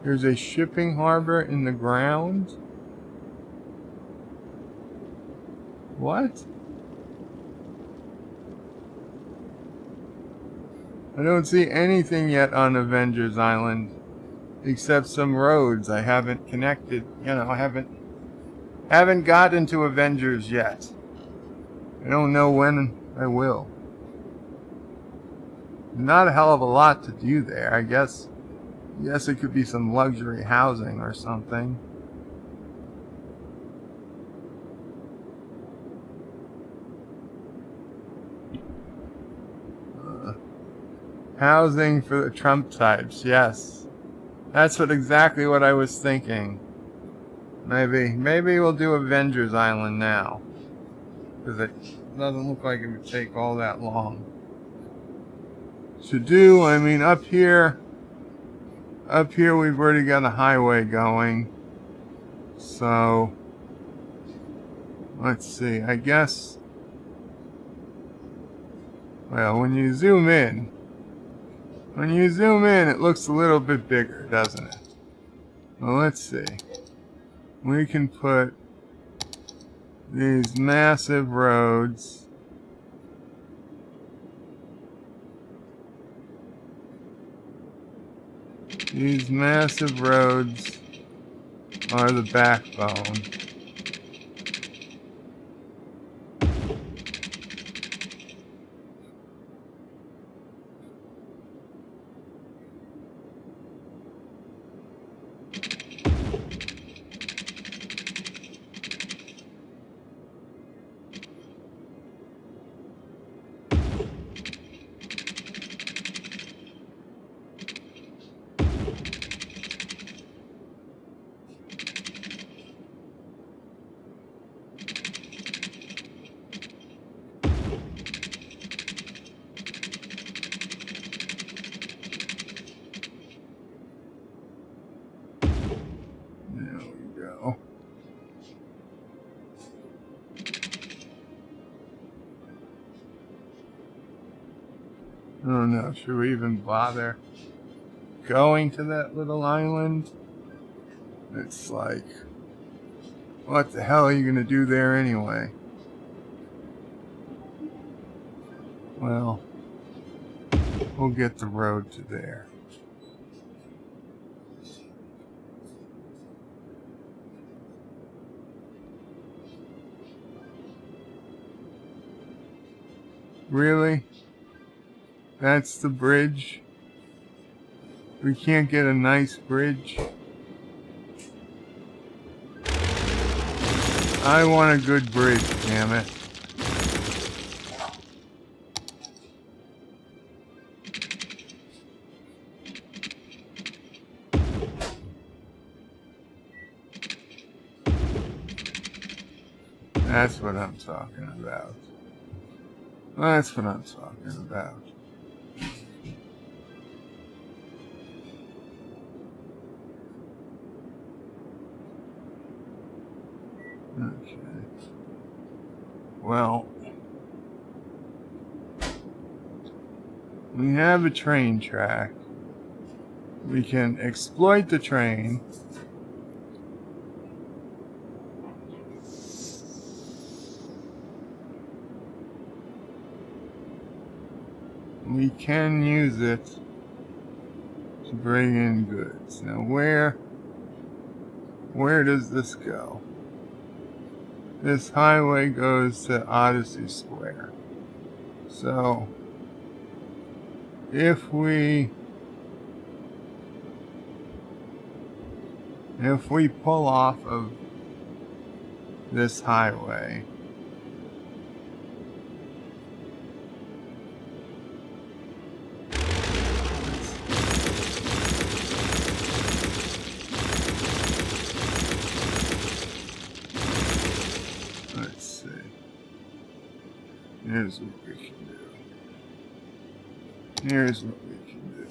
There's a shipping harbor in the ground? What? I don't see anything yet on Avengers Island except some roads I haven't connected. You know, I haven't gotten to Avengers yet. I don't know when I will. Not a hell of a lot to do there. I guess it could be some luxury housing or something. Housing for the Trump types, yes. That's exactly what I was thinking. Maybe we'll do Avengers Island now. Because it doesn't look like it would take all that long to do. I mean, up here we've already got a highway going. So, let's see, I guess, well, when you zoom in, it looks a little bit bigger, doesn't it? Well, let's see. We can put these massive roads. These massive roads are the backbone. I don't know, should we even bother going to that little island? It's like, what the hell are you gonna do there anyway? Well, we'll get the road to there. Really? That's the bridge? We can't get a nice bridge? I want a good bridge, damn it. That's what I'm talking about. That's what I'm talking about. Okay. Well, we have a train track. We can exploit the train. We can use it to bring in goods. Now where does this go? This highway goes to Odyssey Square. So if we pull off of this highway, let's see. Here's what we can do. Here's what we can do.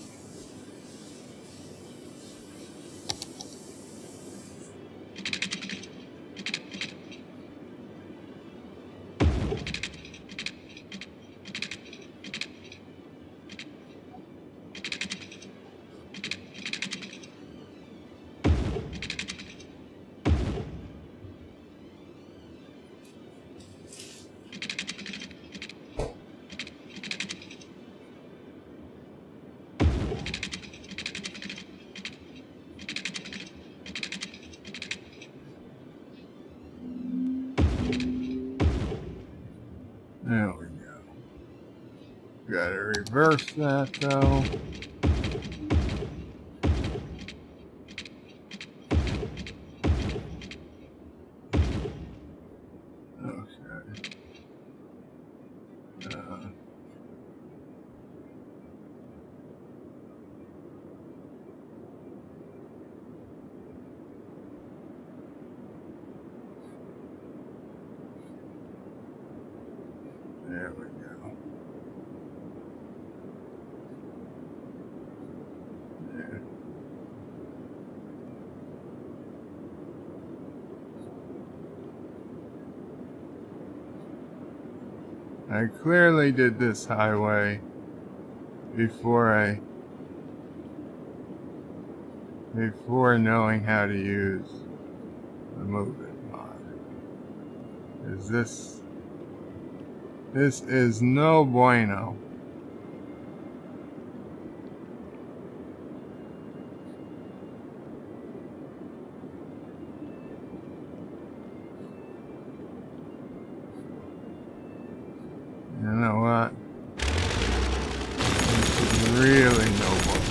There we go. Gotta reverse that though. Okay. There we go. There. I clearly did this highway before knowing how to use the Move It mod. This is no bueno. You know what? This is really no bueno.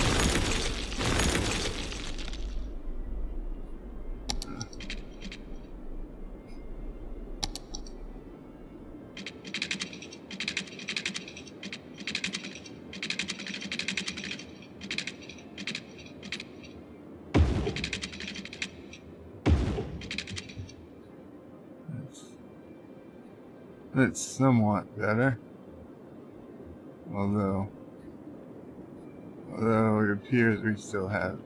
It's somewhat better, although it appears we still have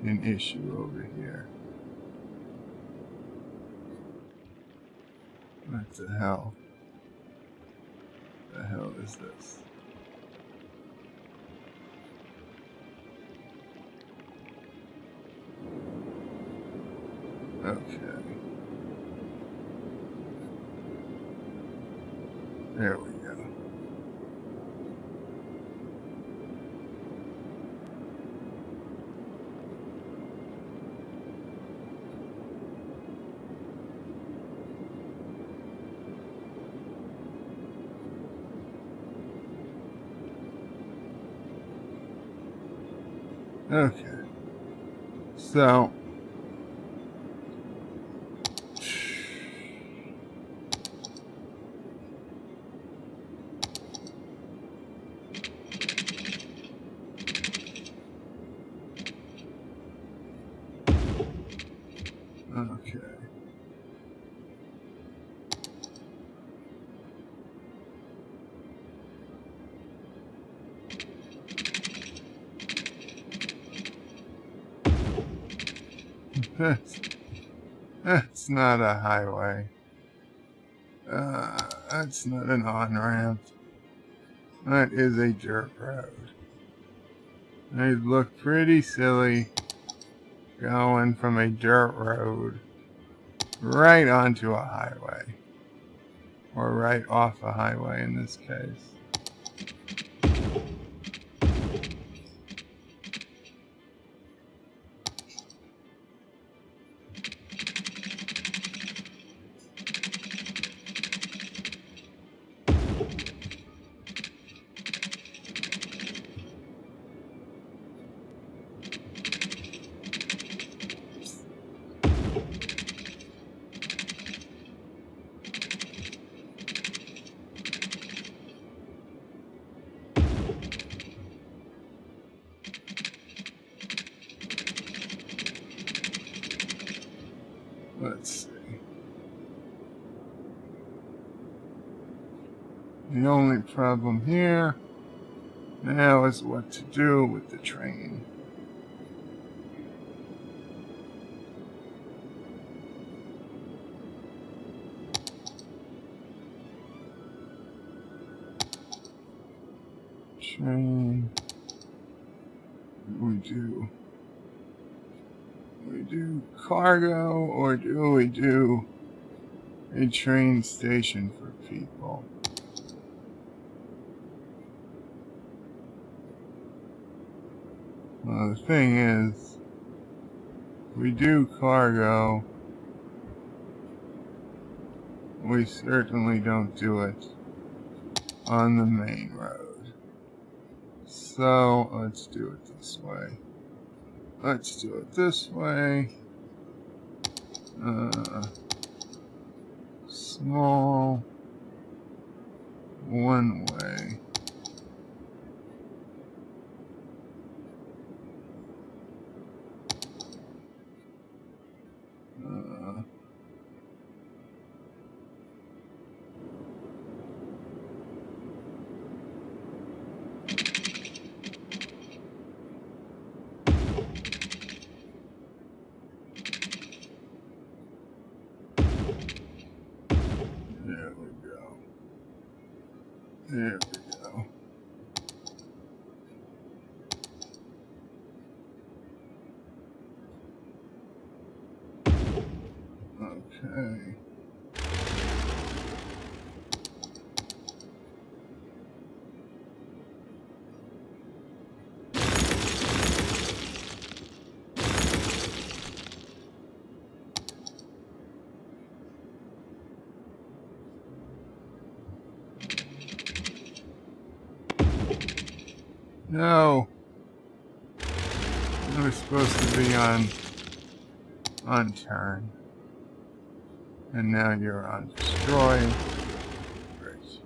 an issue over here. What the hell? The hell is this? Okay. There we go. Okay. So okay. That's not a highway. That's not an on-ramp. That is a dirt road. They look pretty silly going from a dirt road right onto a highway. Or right off a highway in this case. Let's see. The only problem here now is what to do with the train. Train. What do we do cargo, or do we do a train station for people? Well, the thing is, we do cargo, we certainly don't do it on the main road. So let's do it this way. Let's do it this way. Small one way. There we go. There we go. Okay. No. It was supposed to be on turn. And now you're on destroy. Great.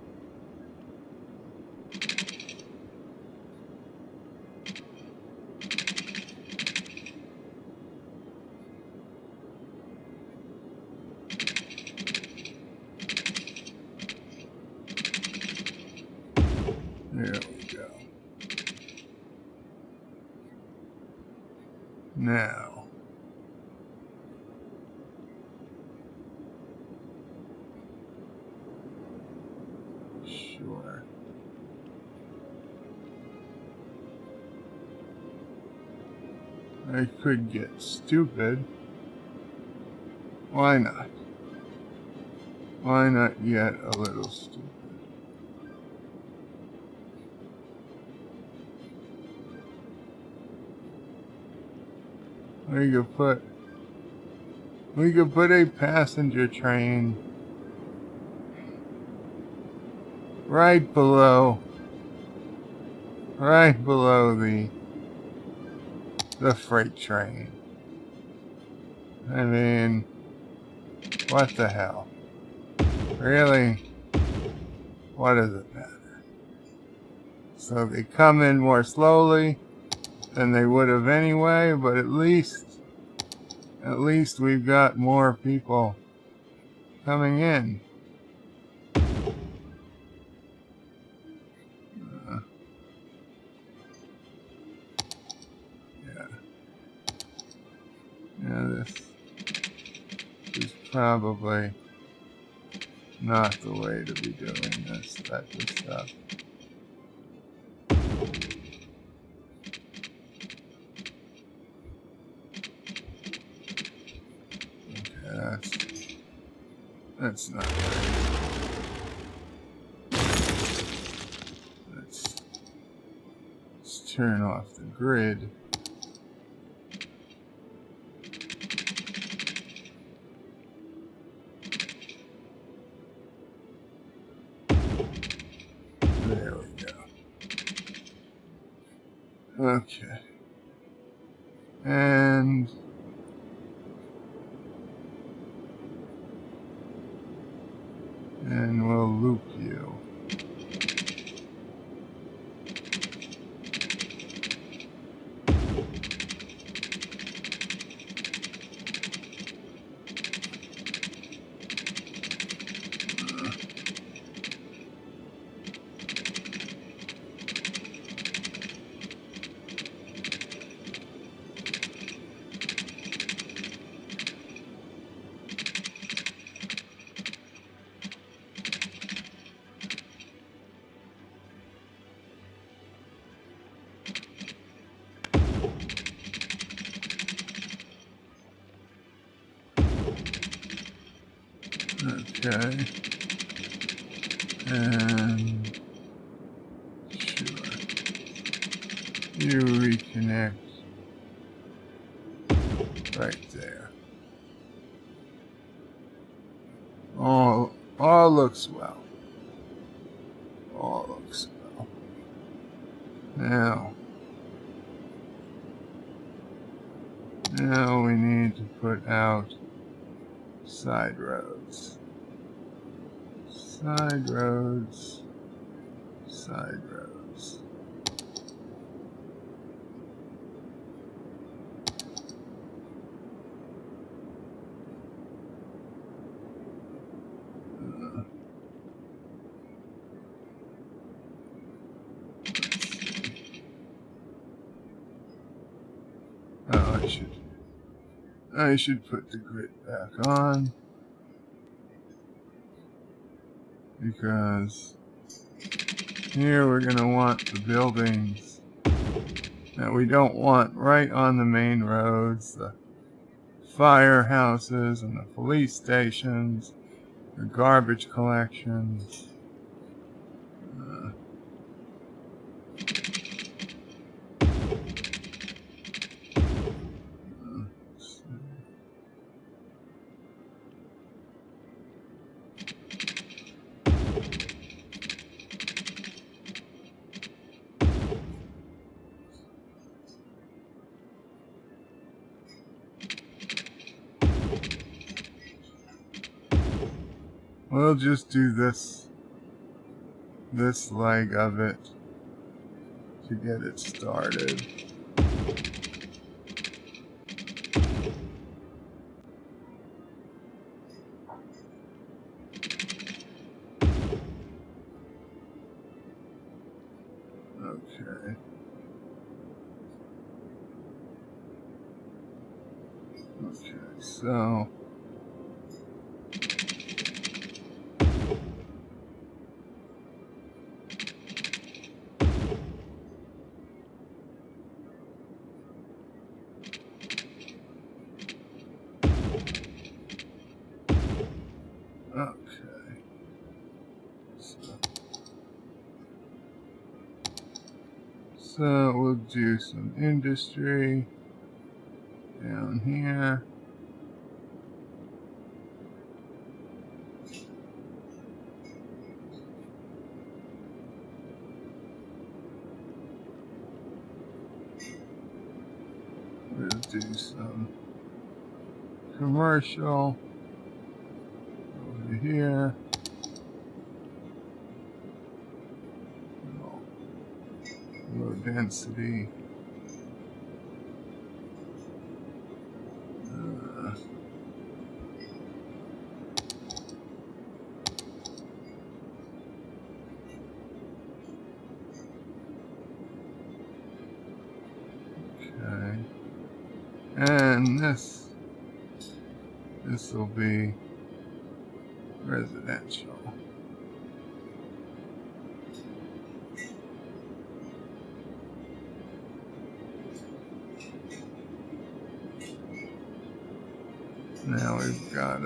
There we go. Now. Sure. I could get stupid. Why not? Why not get a little stupid? We could put a passenger train right below the freight train. I mean, what the hell? Really? What does it matter? So they come in more slowly than they would have anyway, but at least we've got more people coming in. Yeah, this probably not the way to be doing this type of stuff. Okay, that's not right. Let's turn off the grid. There we go. Okay. And we'll loop you. Okay. And sure. You reconnect right there. All looks well. All looks well. Now we need to put out side roads. Side roads. Side roads. Oh, I should put the grid back on, because here we're going to want the buildings that we don't want right on the main roads, the firehouses and the police stations, the garbage collections. We'll just do this leg of it to get it started. Okay. Okay, so okay. So we'll do some industry down here. We'll do some commercial over here. Low density. Okay. And this will be Residential. Now we've got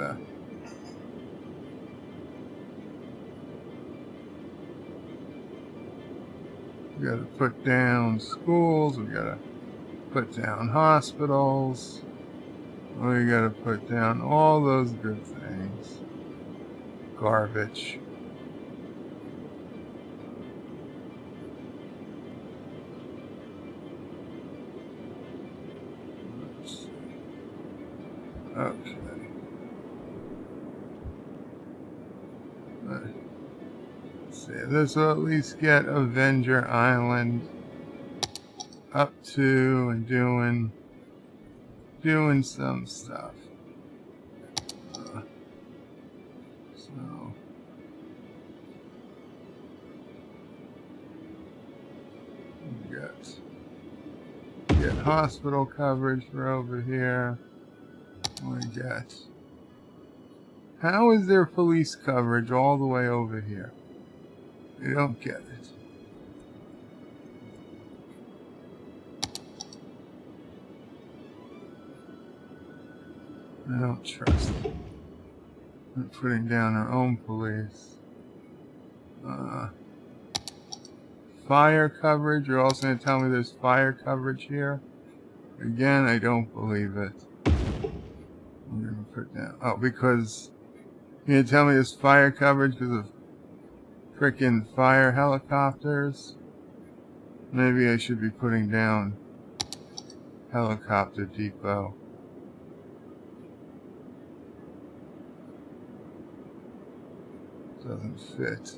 we got to put down schools. We got to put down hospitals. We got to put down all those good things. Garbage. Let's see. Okay. Let's see. This will at least get Avenger Island up to and doing some stuff. So we get hospital coverage for over here. We get. How is there police coverage all the way over here? I don't get it. I don't trust it. We're putting down our own police. Fire coverage. You're also going to tell me there's fire coverage here? Again, I don't believe it. I'm going to put down. Oh, because you're going to tell me there's fire coverage because of frickin' fire helicopters? Maybe I should be putting down helicopter depot. Doesn't fit.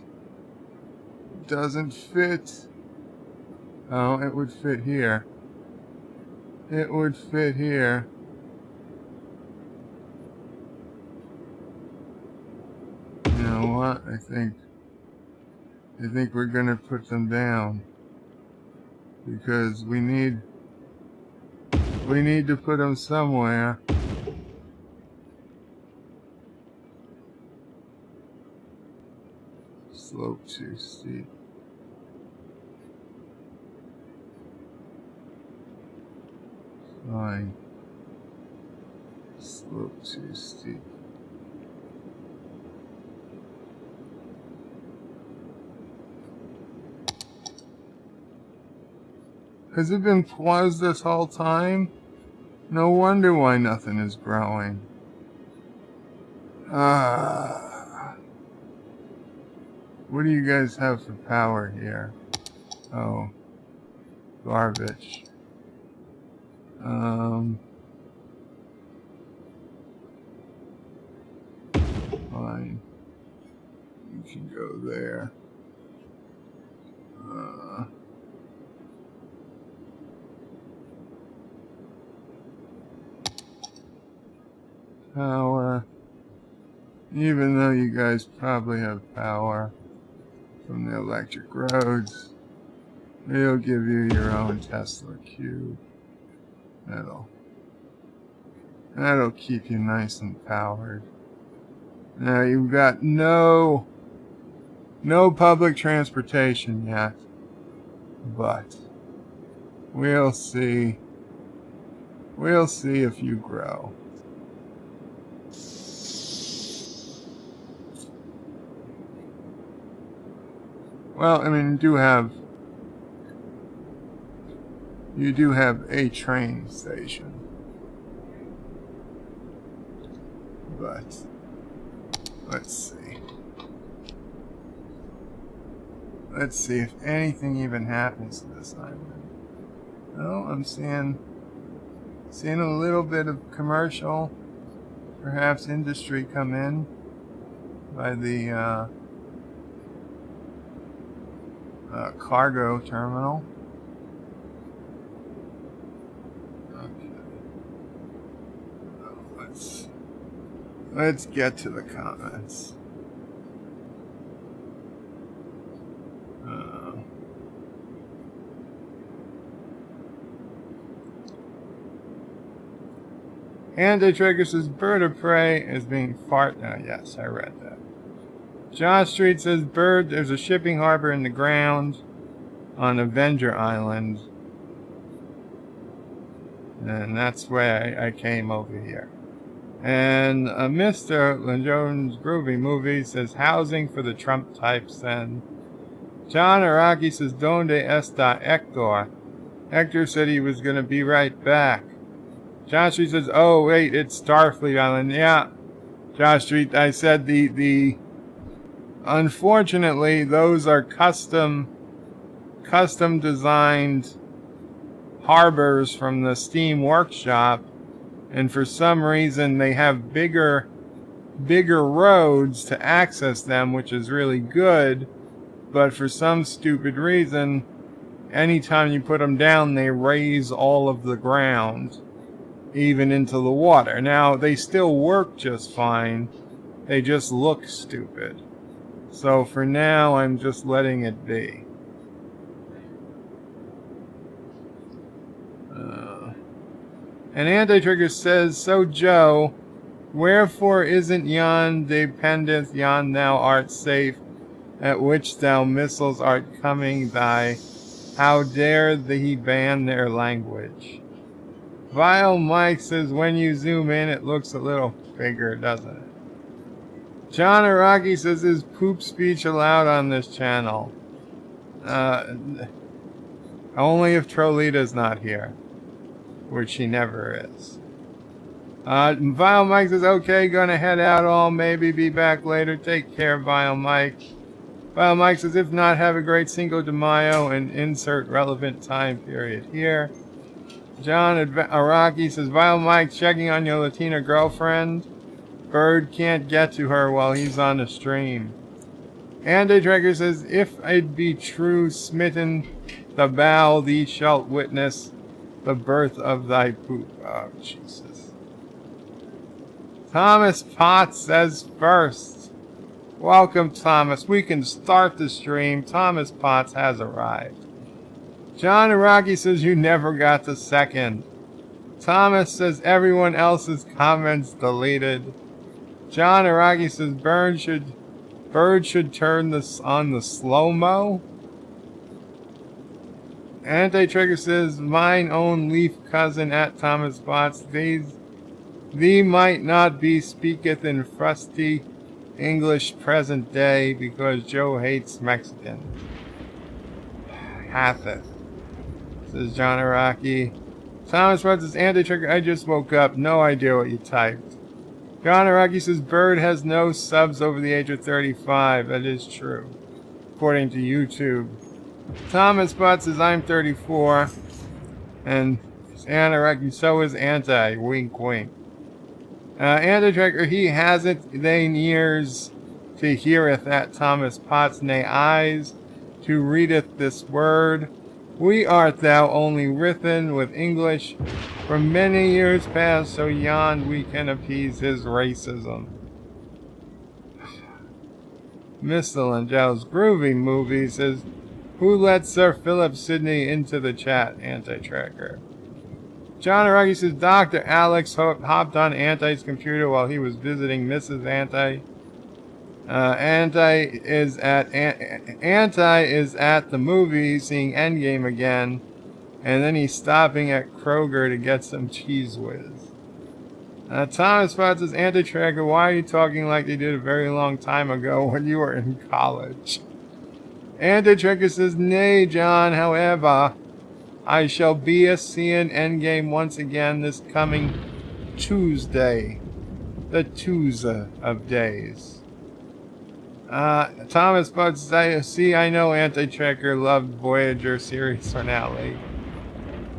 Doesn't fit. Oh, it would fit here. It would fit here. You know what? I think we're gonna put them down because we need to put them somewhere. Slope too steep. Fine. Slope too steep. Has it been paused this whole time? No wonder why nothing is growing. What do you guys have for power here? Oh. Garbage. Fine. You can go there. Power. Even though you guys probably have power from the electric roads, it'll give you your own Tesla cube. That'll keep you nice and powered. Now you've got no public transportation yet, but we'll see. We'll see if you grow. Well, I mean, you do have a train station, but let's see. Let's see if anything even happens to this island. Oh, I'm seeing a little bit of commercial, perhaps industry come in by the cargo terminal. Okay. Let's get to the comments. Anti-Trigger says bird of prey is being fart. Yes, I read that. Josh Street says, Bird, there's a shipping harbor in the ground on Avenger Island. And that's where I came over here. And Mr. LeJones Groovy Movie says, housing for the Trump types then. John Araki says, Donde está Hector? Hector said he was going to be right back. Josh Street says, oh, wait, it's Starfleet Island. Yeah, Josh Street, I said unfortunately, those are custom designed harbors from the Steam Workshop, and for some reason they have bigger roads to access them, which is really good, but for some stupid reason, anytime you put them down, they raise all of the ground, even into the water. Now, they still work just fine, they just look stupid. So for now, I'm just letting it be. And Anti-Trigger says, so Joe, wherefore isn't yon dependeth yon thou art safe, at which thou missiles art coming thy, how dare he ban their language? Vile Mike says, when you zoom in, it looks a little bigger, doesn't it? John Araki says, is poop speech allowed on this channel? Only if Trolita's not here, which she never is. Vile Mike says, okay, gonna head out all, maybe be back later. Take care, Vile Mike. Vile Mike says, if not, have a great Cinco de Mayo and insert relevant time period here. John Araki says, Vile Mike checking on your Latina girlfriend. Bird can't get to her while he's on the stream. Anti-Tracker says, if it be true, smitten the bow, thee shalt witness the birth of thy poop. Oh, Jesus. Thomas Potts says first. Welcome, Thomas. We can start the stream. Thomas Potts has arrived. John Araki says, you never got the second. Thomas says, everyone else's comments deleted. John Araki says, Bird should turn this on the slow-mo. Anti-Trigger says, mine own leaf cousin at Thomas Potts, thee might not be speaketh in frusty English present day, because Joe hates Mexicans. Hatheth, says John Araki. Thomas Potts says, Anti-Trigger, I just woke up, no idea what you typed. John Araki says, Bird has no subs over the age of 35, that is true, according to YouTube. Thomas Potts says, I'm 34, and Anaraki, so is Anti, wink wink. Anti-Tracker, he hasn't then years to heareth at Thomas Potts, nay eyes, to readeth this word. We art thou only written with English from many years past, so yond we can appease his racism. Mr. Langel's Groovy Movie says, who let Sir Philip Sidney into the chat? Anti-Tracker. John Araki says, Dr. Alex hopped on Anti's computer while he was visiting Mrs. Anti. Anti is at the movie seeing Endgame again, and then he's stopping at Kroger to get some Cheese Whiz. Thomas Potts says, Anti-Tracker, why are you talking like they did a very long time ago when you were in college? Anti-Tracker says, nay, John, however, I shall be a seeing Endgame once again this coming Tuesday, the Tuesday of days. Thomas Potts says, see, I know Anti-Tracker loved Voyager series finale.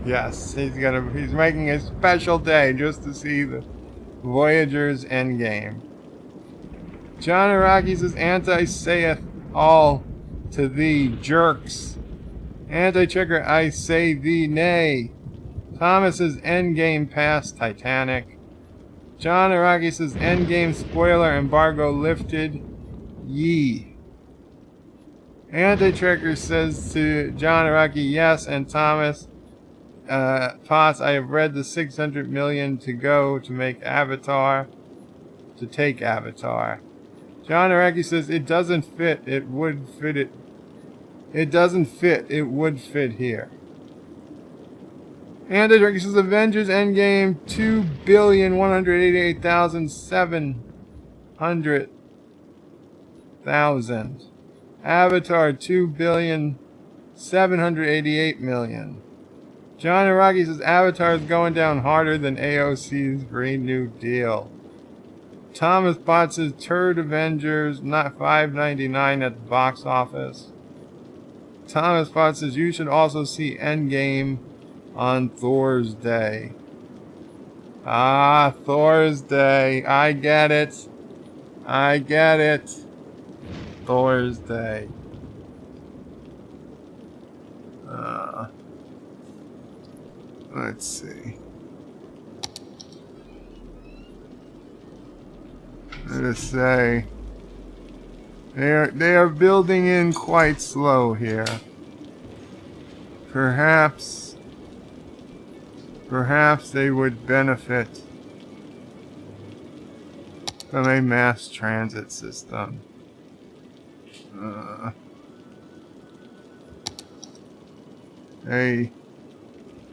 Yes, he's making a special day just to see the Voyager's Endgame. John Araki says, Anti saith all to thee, jerks. Anti-Checker, I say thee nay. Thomas says, Endgame past Titanic. John Araki says, Endgame spoiler embargo lifted. Yee. Anti-Checker says to John Araki, yes, and Thomas Potts, I have read the 600 million to go to make Avatar, to take Avatar. John Araki says it doesn't fit. It would fit it. It doesn't fit. It would fit here. And the director says Avengers Endgame 2,188,700,000. Avatar 2,788,000,000. John Araki says Avatar is going down harder than AOC's Green New Deal. Thomas Bott says Turd Avengers, not $5.99 at the box office. Thomas Bott says you should also see Endgame on Thor's Day. Ah, Thor's Day. I get it. I get it. Thor's Day. Let's see. Let us say they are building in quite slow here. Perhaps they would benefit from a mass transit system.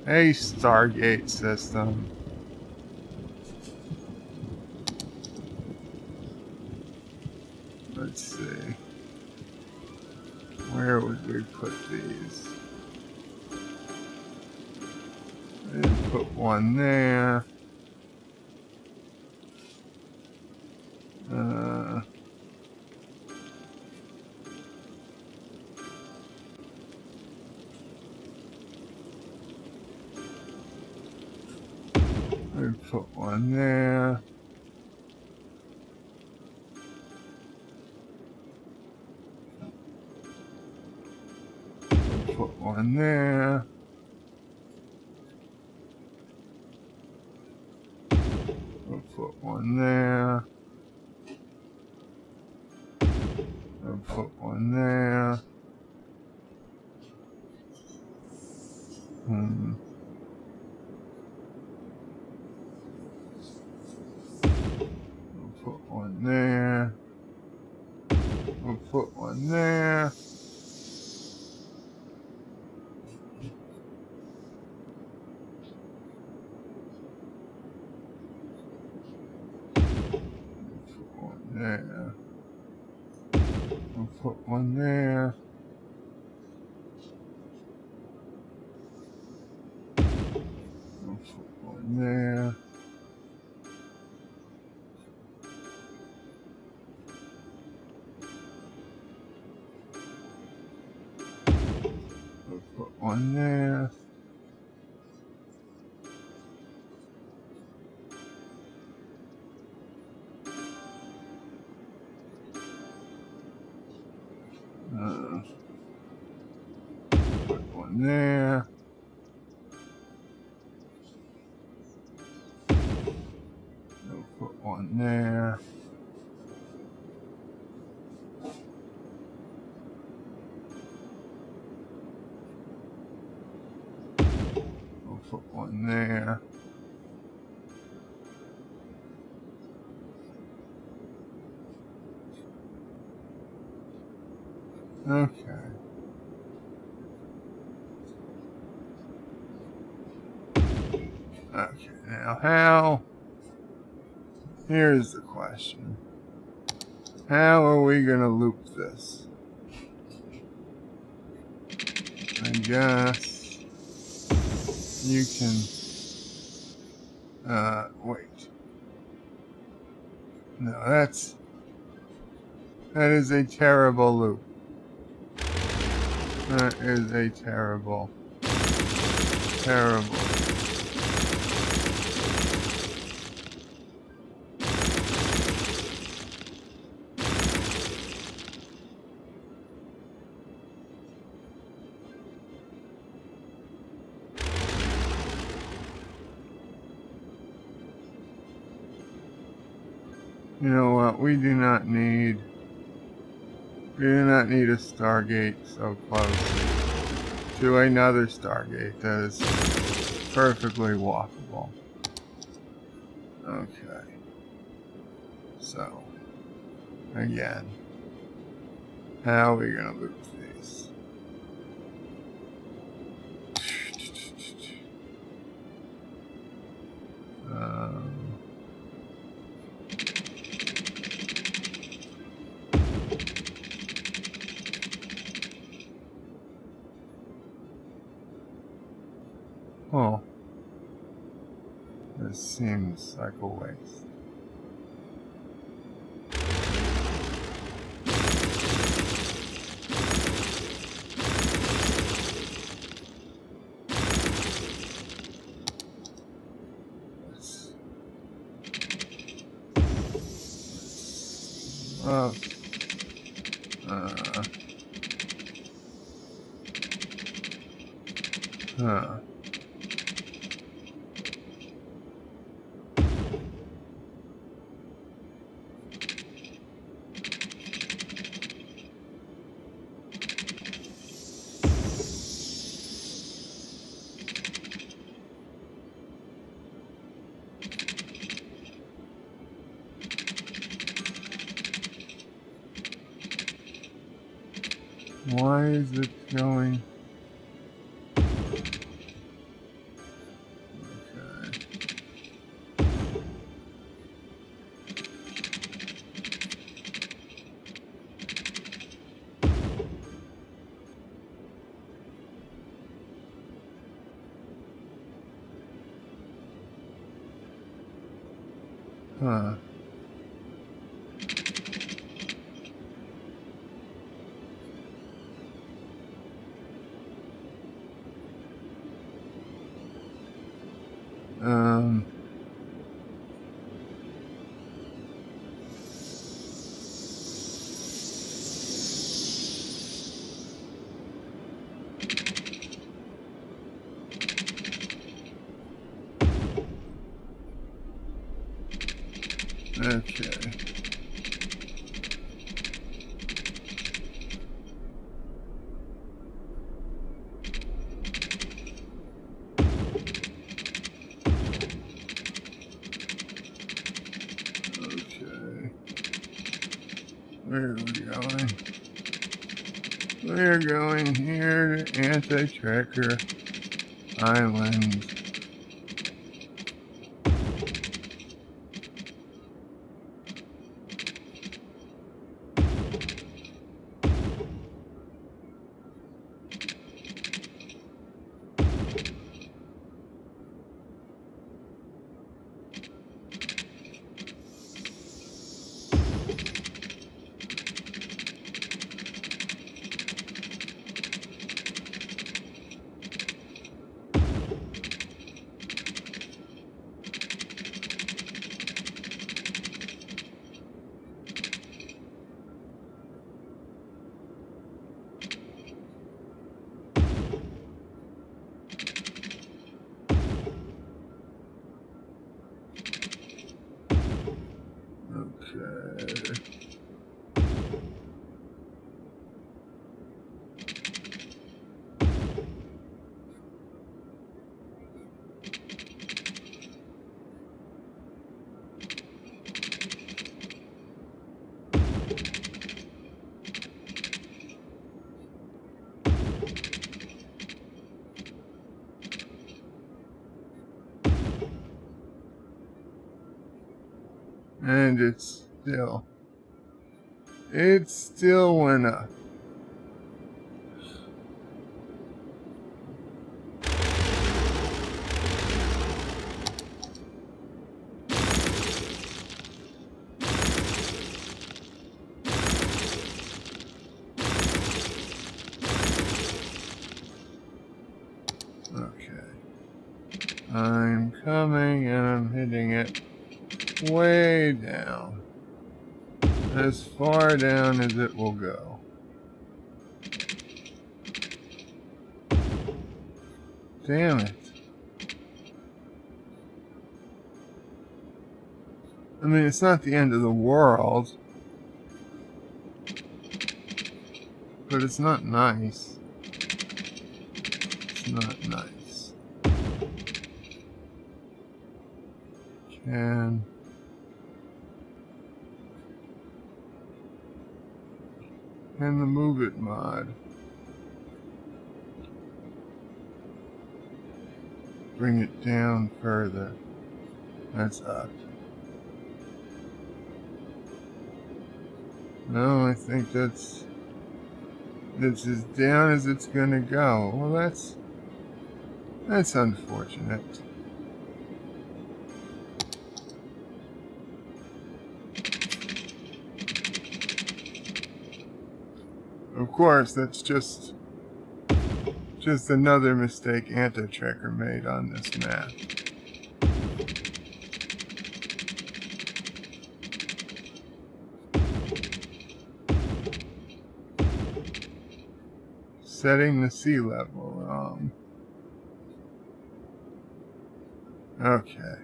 A Stargate system. Let's see. Where would we put these? Let's put one there. Put one there. Put one there. We'll put one there. We'll put one there. Put one there. We'll put one there. Put one there. We'll put one there. We'll put one there. Put one there. Put one there. We'll put one there. Put one there. Okay. Okay, now how? Here's the question. How are we gonna loop this? I guess you can, wait. No, that is a terrible loop. That is a terrible. You know what? We do not need a Stargate so close to another Stargate that is perfectly walkable. Okay. So again. How are we gonna lose these? Oh, this seems like a waste. Oh. Huh. Why is it going? Okay. Huh. Okay. Okay. Where are we going? We're going here to Anti-Tracker Island. Okay. And it still went up. Okay. I'm coming and I'm hitting it way down. As far down as it will go. Damn it. I mean, it's not the end of the world. But it's not nice. It's not nice. Can... and the Move It mod. Bring it down further. That's up. No, I think that's as down as it's gonna go. Well, that's unfortunate. Of course, that's just another mistake Anti-Tracker made on this map. Setting the sea level wrong. Okay.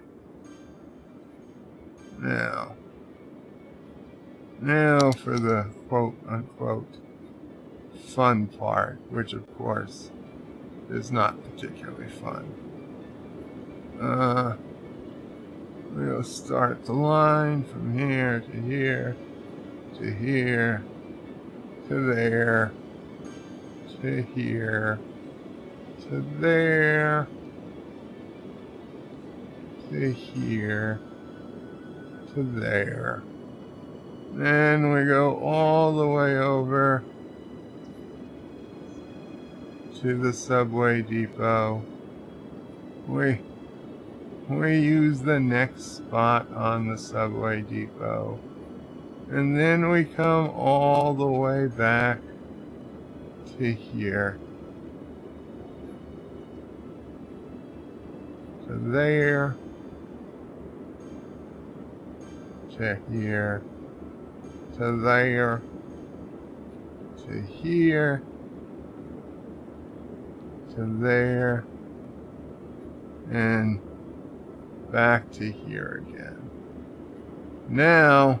Now for the quote-unquote fun part, which of course is not particularly fun. We'll start the line from here to here, to here, to there, to here, to there, to here, to there. Then we go all the way over to the subway depot. We use the next spot on the subway depot. And then we come all the way back to here. To there. To here. To there. To here. To there. And back to here again. Now,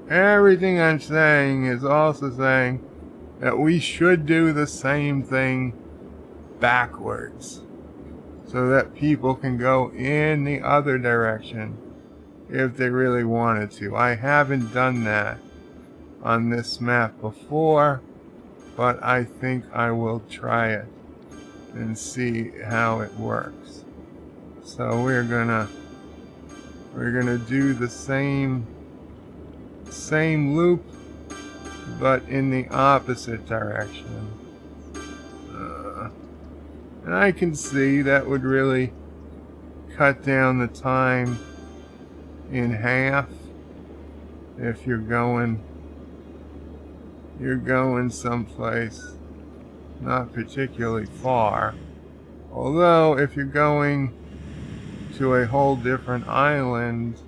everything I'm saying is also saying that we should do the same thing backwards so that people can go in the other direction if they really wanted to. I haven't done that on this map before, but I think I will try it and see how it works. So we're gonna do the same loop, but in the opposite direction. And I can see that would really cut down the time in half if you're going someplace not particularly far. Although if you're going to a whole different island,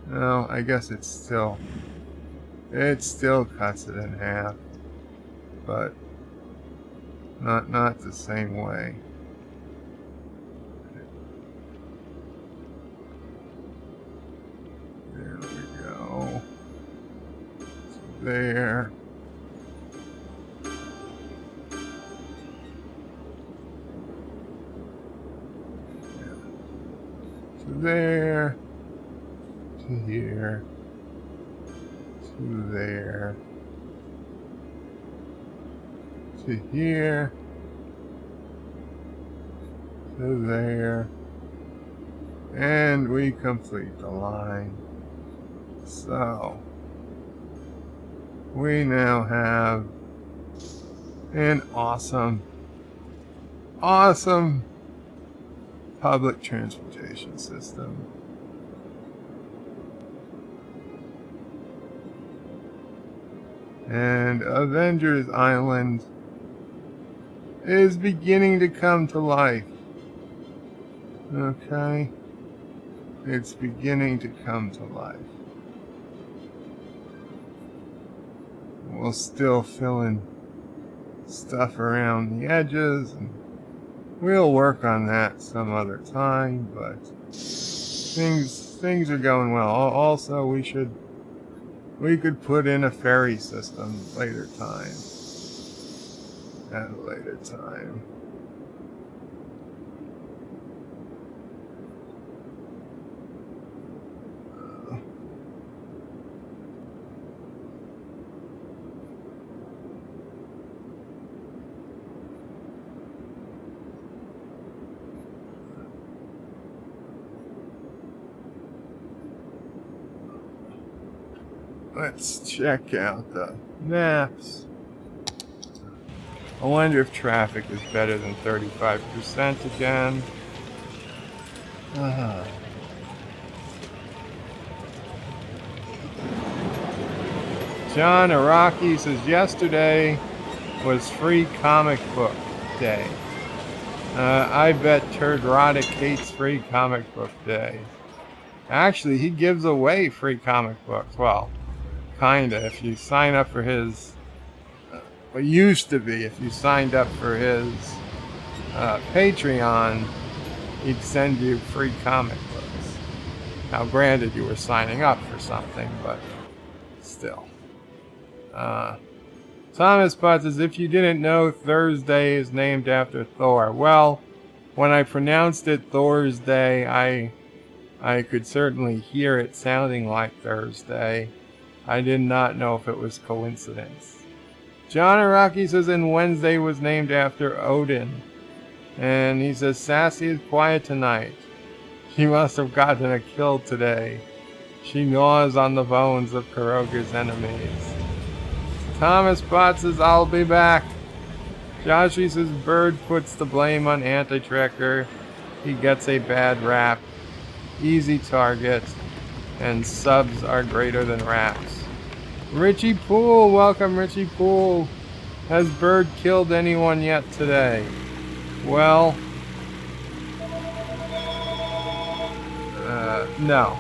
well, I guess it still cuts it in half, but not the same way. There we go. So there. There, to here, to there, to here, to there, and we complete the line. So, we now have an awesome public transportation system. And Avengers Island is beginning to come to life. Okay? It's beginning to come to life. We'll still fill in stuff around the edges, and we'll work on that some other time, but things are going well. Also, we could put in a ferry system at a later time. Let's check out the maps. I wonder if traffic is better than 35% again. John Araki says yesterday was free comic book day. I bet Turdrotic hates free comic book day. Actually, he gives away free comic books. Well, kinda. If you sign up for his... What used to be, if you signed up for his Patreon, he'd send you free comic books. Now, granted, you were signing up for something, but still. Thomas Potts says, if you didn't know, Thursday is named after Thor. Well, when I pronounced it Thursday, I could certainly hear it sounding like Thursday. I did not know if it was coincidence. John Araki says, and Wednesday was named after Odin. And he says, Sassy is quiet tonight. She must have gotten a kill today. She gnaws on the bones of Kuroga's enemies. Thomas Bot says, I'll be back. Joshie says, Bird puts the blame on Anti-Trekker. He gets a bad rap. Easy target. And subs are greater than raps. Richie Poole, welcome Richie Poole. Has Bird killed anyone yet today? Well, no.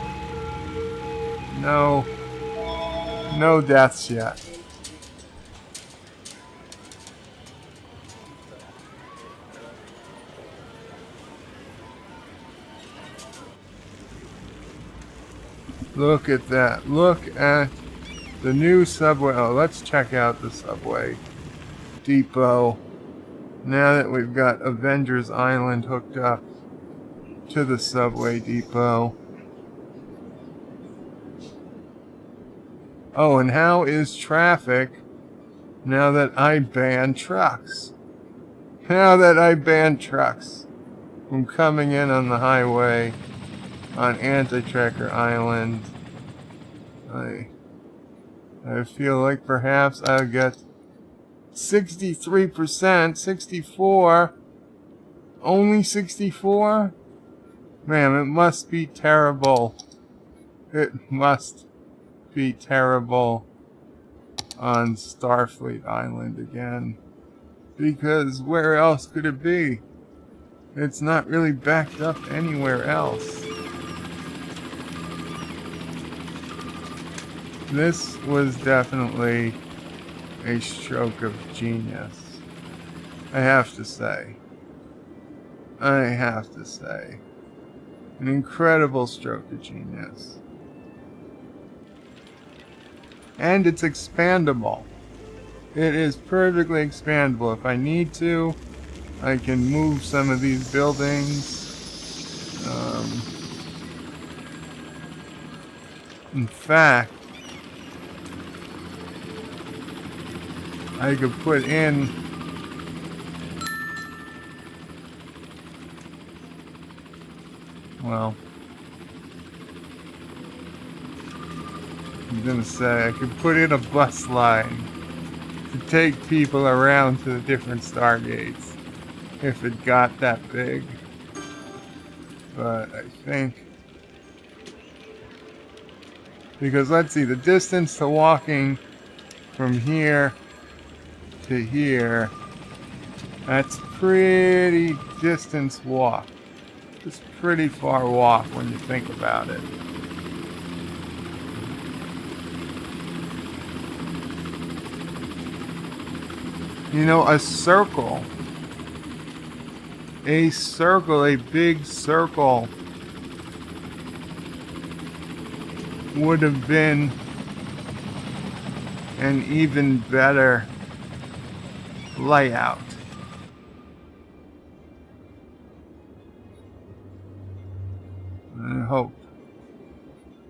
No deaths yet. Look at that. Look at the new subway. Oh, let's check out the subway depot. Now that we've got Avengers Island hooked up to the subway depot. Oh, and how is traffic now that I ban trucks? Now that I ban trucks from coming in on the highway on Anti-Trekker Island, I feel like perhaps I'll get 63%, 64, only 64? Man, it must be terrible. It must be terrible on Starfleet Island again. Because where else could it be? It's not really backed up anywhere else. This was definitely a stroke of genius. I have to say. An incredible stroke of genius. And it's expandable. It is perfectly expandable. If I need to, I can move some of these buildings. In fact, I could put in well, I'm gonna say I could put in a bus line to take people around to the different Stargates if it got that big. But I think, because let's see, the distance to walking from here to here, that's pretty distance walk. It's pretty far walk when you think about it. You know, a circle, a big circle would have been an even better layout. I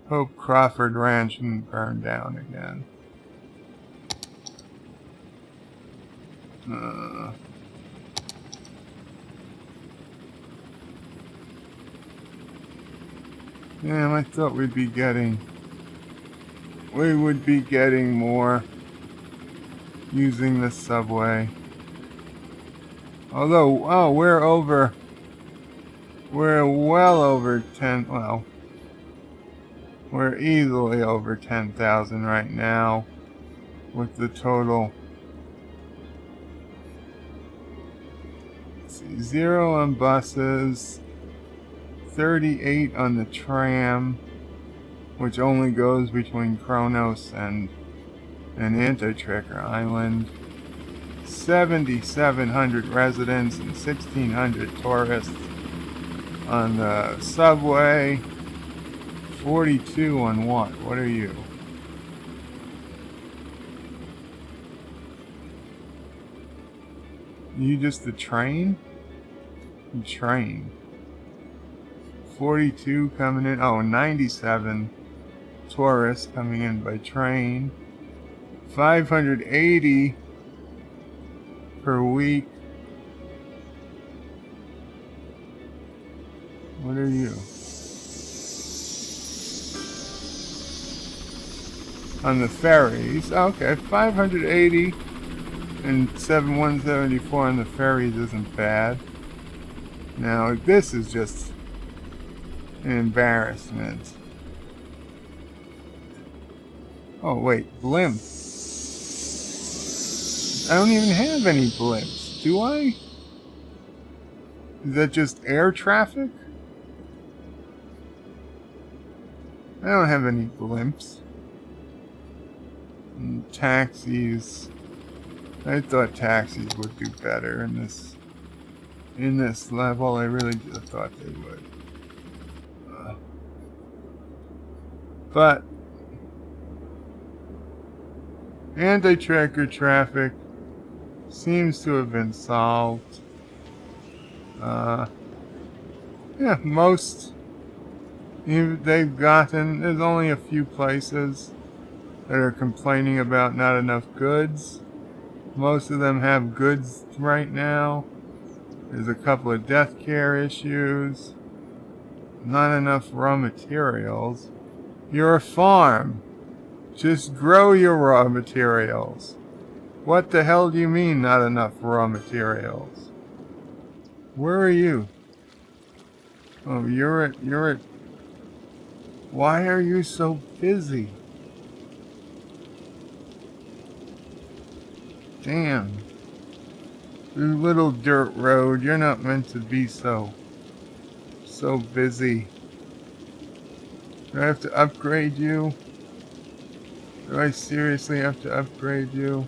hope Crawford Ranch didn't burn down again. Damn, I thought we'd be getting we would be getting more using the subway. Although, oh, we're well over 10, well, we're easily over 10,000 right now with the total. Let's see, 0 on buses, 38 on the tram, which only goes between Kronos and Anti-Tracker Island. 7,700 residents and 1,600 tourists on the subway. 42 on what? What are you? You just the train? The train. 42 coming in. Oh, 97 tourists coming in by train. 580 per week. What are you? On the ferries. Okay, 580 and 174 on the ferries isn't bad. Now, this is just an embarrassment. Oh, wait, blimp. I don't even have any blimps, do I? Is that just air traffic? I don't have any blimps. And taxis. I thought taxis would do better in this level. I really just thought they would. But anti-tracker traffic seems to have been solved. Yeah, most they've gotten. There's only a few places that are complaining about not enough goods. Most of them have goods right now. There's a couple of death care issues. Not enough raw materials. You're a farm. Just grow your raw materials. What the hell do you mean not enough raw materials? Where are you? Oh, you're at... Why are you so busy? Damn. You little dirt road, you're not meant to be so busy. Do I have to upgrade you? Do I seriously have to upgrade you?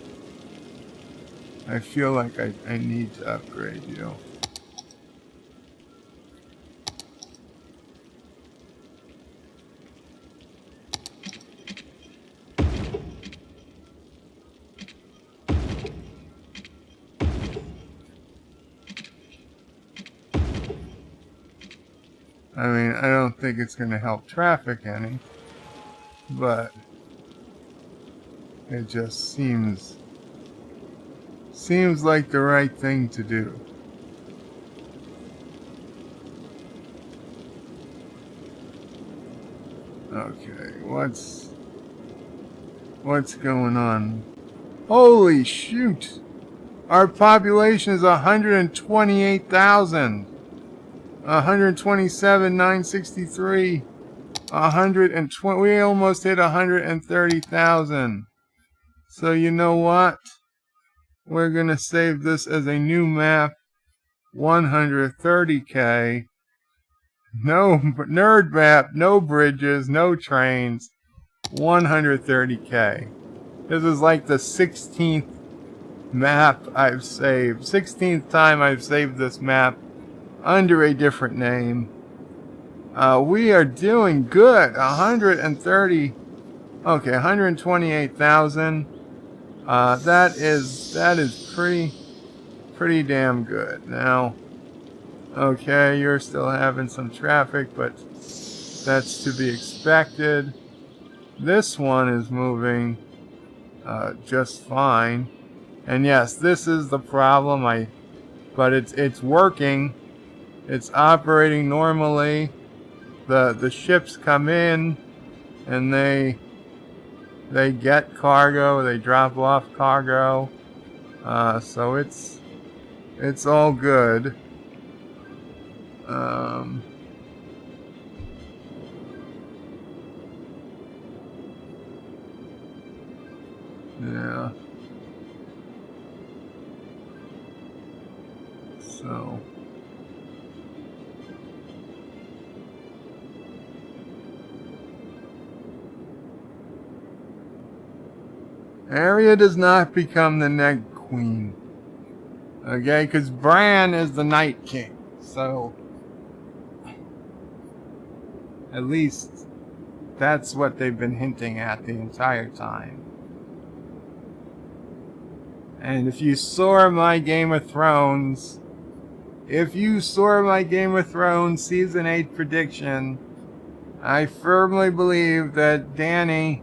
I feel like I need to upgrade you. I mean, I don't think it's going to help traffic any, but it just seems like the right thing to do. Okay, what's going on? Holy shoot! Our population is 128,000. 127,963. 120. We almost hit 130,000. So you know what? We're gonna save this as a new map. 130K. No nerd map. No bridges. No trains. 130K. This is like the 16th map I've saved. 16th time I've saved this map under a different name. We are doing good. 130. Okay, 128,000. That is pretty damn good. Now, okay, you're still having some traffic, but that's to be expected. This one is moving just fine. And yes, this is the problem. But it's working. It's operating normally. The ships come in and they They get cargo, they drop off cargo. So it's all good. Yeah. So. Arya does not become the Night Queen. Okay, because Bran is the Night King. So, at least that's what they've been hinting at the entire time. And if you saw my Game of Thrones Season 8 prediction, I firmly believe that Daenerys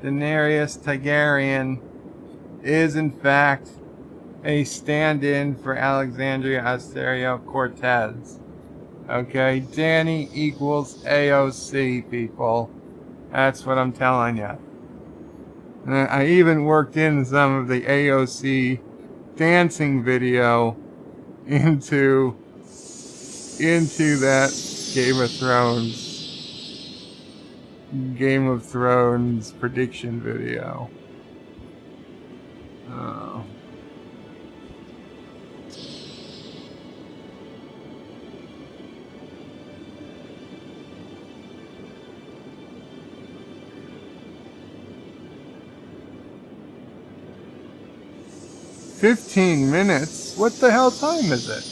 Targaryen is in fact a stand-in for Alexandria Ocasio-Cortez. Okay, Dany equals AOC, people. That's what I'm telling you. I even worked in some of the AOC dancing video into that Game of Thrones prediction video. Oh. "15 minutes? What the hell time is it?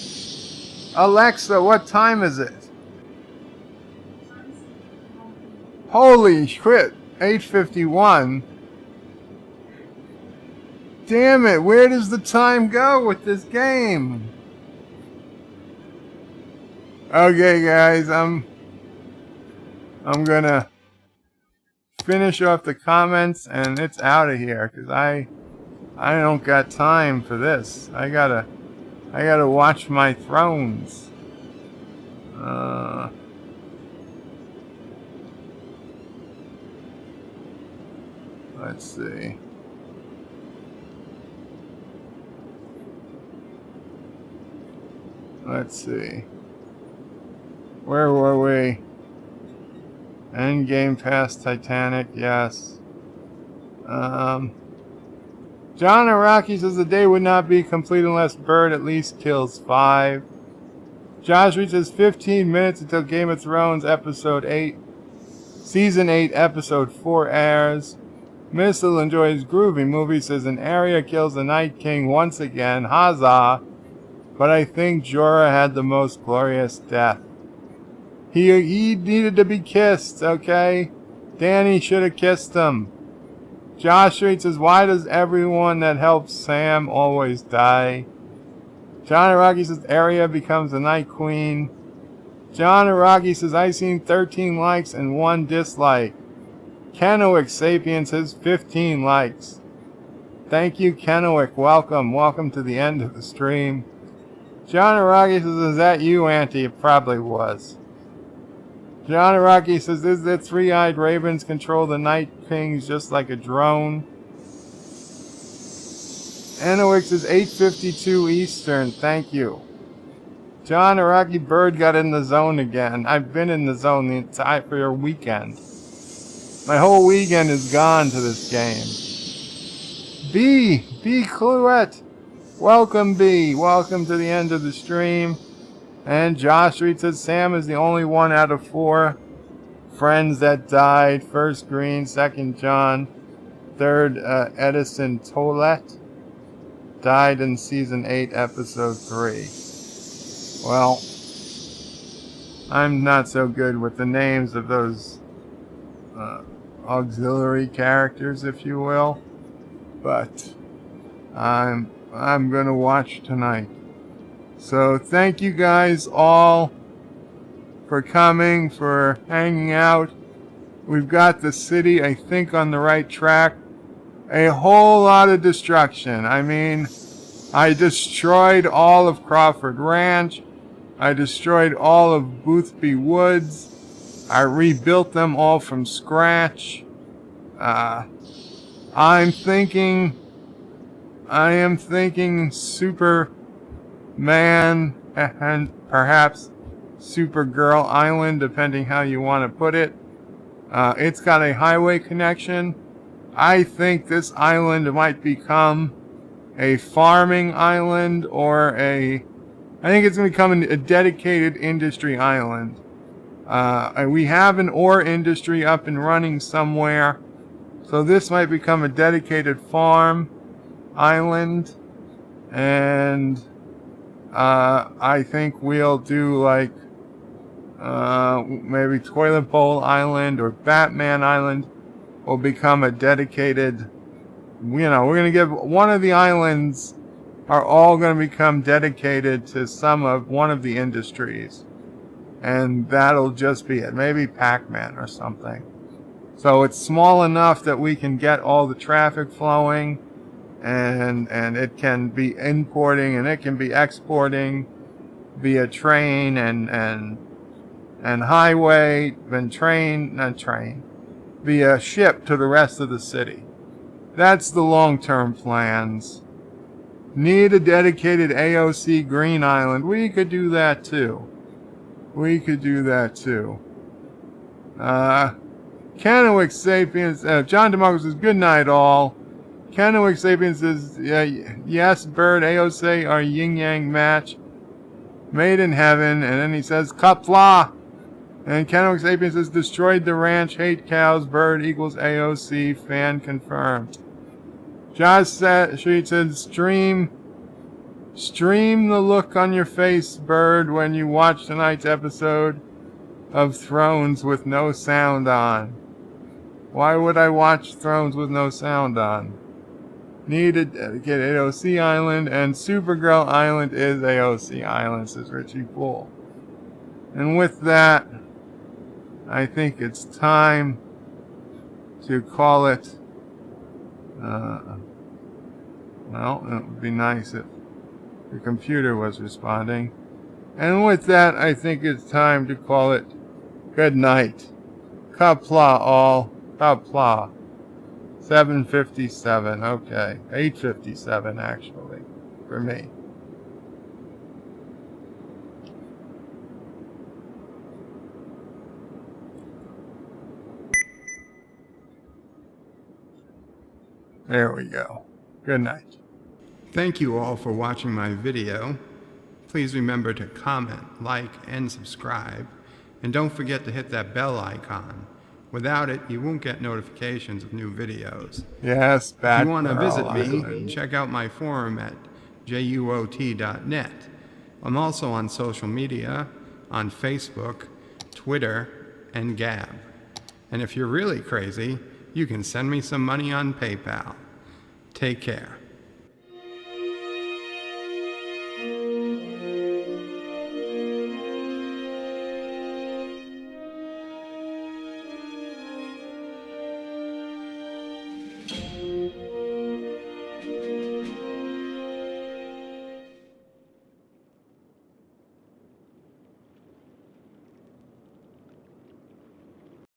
Alexa, what time is it?" Holy shit, 8:51. Damn it, where does the time go with this game? Okay, guys, I'm gonna finish off the comments and it's out of here, because I don't got time for this. I gotta watch my Thrones. Let's see. Where were we? Endgame past Titanic, yes. John Araki says the day would not be complete unless Bird at least kills 5. Josh Reed says 15 minutes until Game of Thrones Season 8, Episode 4 airs. Missile enjoys groovy movie, says an Arya kills the Night King once again, huzzah. But I think Jorah had the most glorious death. He needed to be kissed, okay? Dany should have kissed him. Josh Street says, why does everyone that helps Sam always die? John Araki says, Arya becomes the Night Queen. John Araki says, I seen 13 likes and 1 dislike. Kennewick Sapien says 15 likes. Thank you, Kennewick. Welcome to the end of the stream. John Araki says, is that you, Auntie? It probably was. John Araki says, is that 3-eyed ravens control the Night Kings just like a drone? Kennewick says 8:52 Eastern. Thank you. John Araki Bird got in the zone again. I've been in the zone the entire weekend. My whole weekend is gone to this game. B Cluette. Welcome, B. Welcome to the end of the stream. And Josh Reed says Sam is the only one out of 4 friends that died. First Green, second John, third Edison Tollett. Died in Season 8, Episode 3. Well, I'm not so good with the names of those auxiliary characters, if you will, but I'm gonna watch tonight. So thank you guys all for coming, for hanging out. We've got the city, I think, on the right track. A whole lot of destruction. I mean, I destroyed all of Crawford Ranch. I destroyed all of Boothby Woods. I rebuilt them all from scratch. I am thinking Superman and perhaps Supergirl Island, depending how you want to put it. It's got a highway connection. I think this island might become a farming island or I think it's going to become a dedicated industry island. We have an ore industry up and running somewhere, so this might become a dedicated farm island, and I think we'll do like maybe Toilet Bowl Island or Batman Island will become a dedicated, we're going to give one of the islands are all going to become dedicated to one of the industries. And that'll just be it. Maybe Pac-Man or something. So it's small enough that we can get all the traffic flowing, and it can be importing and it can be exporting via train and highway, then via ship to the rest of the city. That's the long-term plans. Need a dedicated AOC Green Island. We could do that too. Kennewick Sapiens, John DeMarco says, good night all. Kennewick Sapiens says, yes, Bird, AOC are yin-yang match. Made in heaven. And then he says, Qapla. And Kennewick Sapiens says, destroyed the ranch, hate cows, Bird equals AOC, fan confirmed. Josh Street said, stream the look on your face, Bird, when you watch tonight's episode of Thrones with no sound on. Why would I watch Thrones with no sound on? Need a dedicated AOC Island, and Supergirl Island is AOC Island, says Richie Poole. And with that, I think it's time to call it. Well, it would be nice if the computer was responding. And with that, I think it's time to call it good night. Qapla all. Qapla. 7:57. Okay. 8:57 actually. For me. There we go. Good night. Thank you all for watching my video. Please remember to comment, like, and subscribe. And don't forget to hit that bell icon. Without it, you won't get notifications of new videos. Yes, Batgirl. If you want to visit me, check out my forum at juot.net. I'm also on social media, on Facebook, Twitter, and Gab. And if you're really crazy, you can send me some money on PayPal. Take care.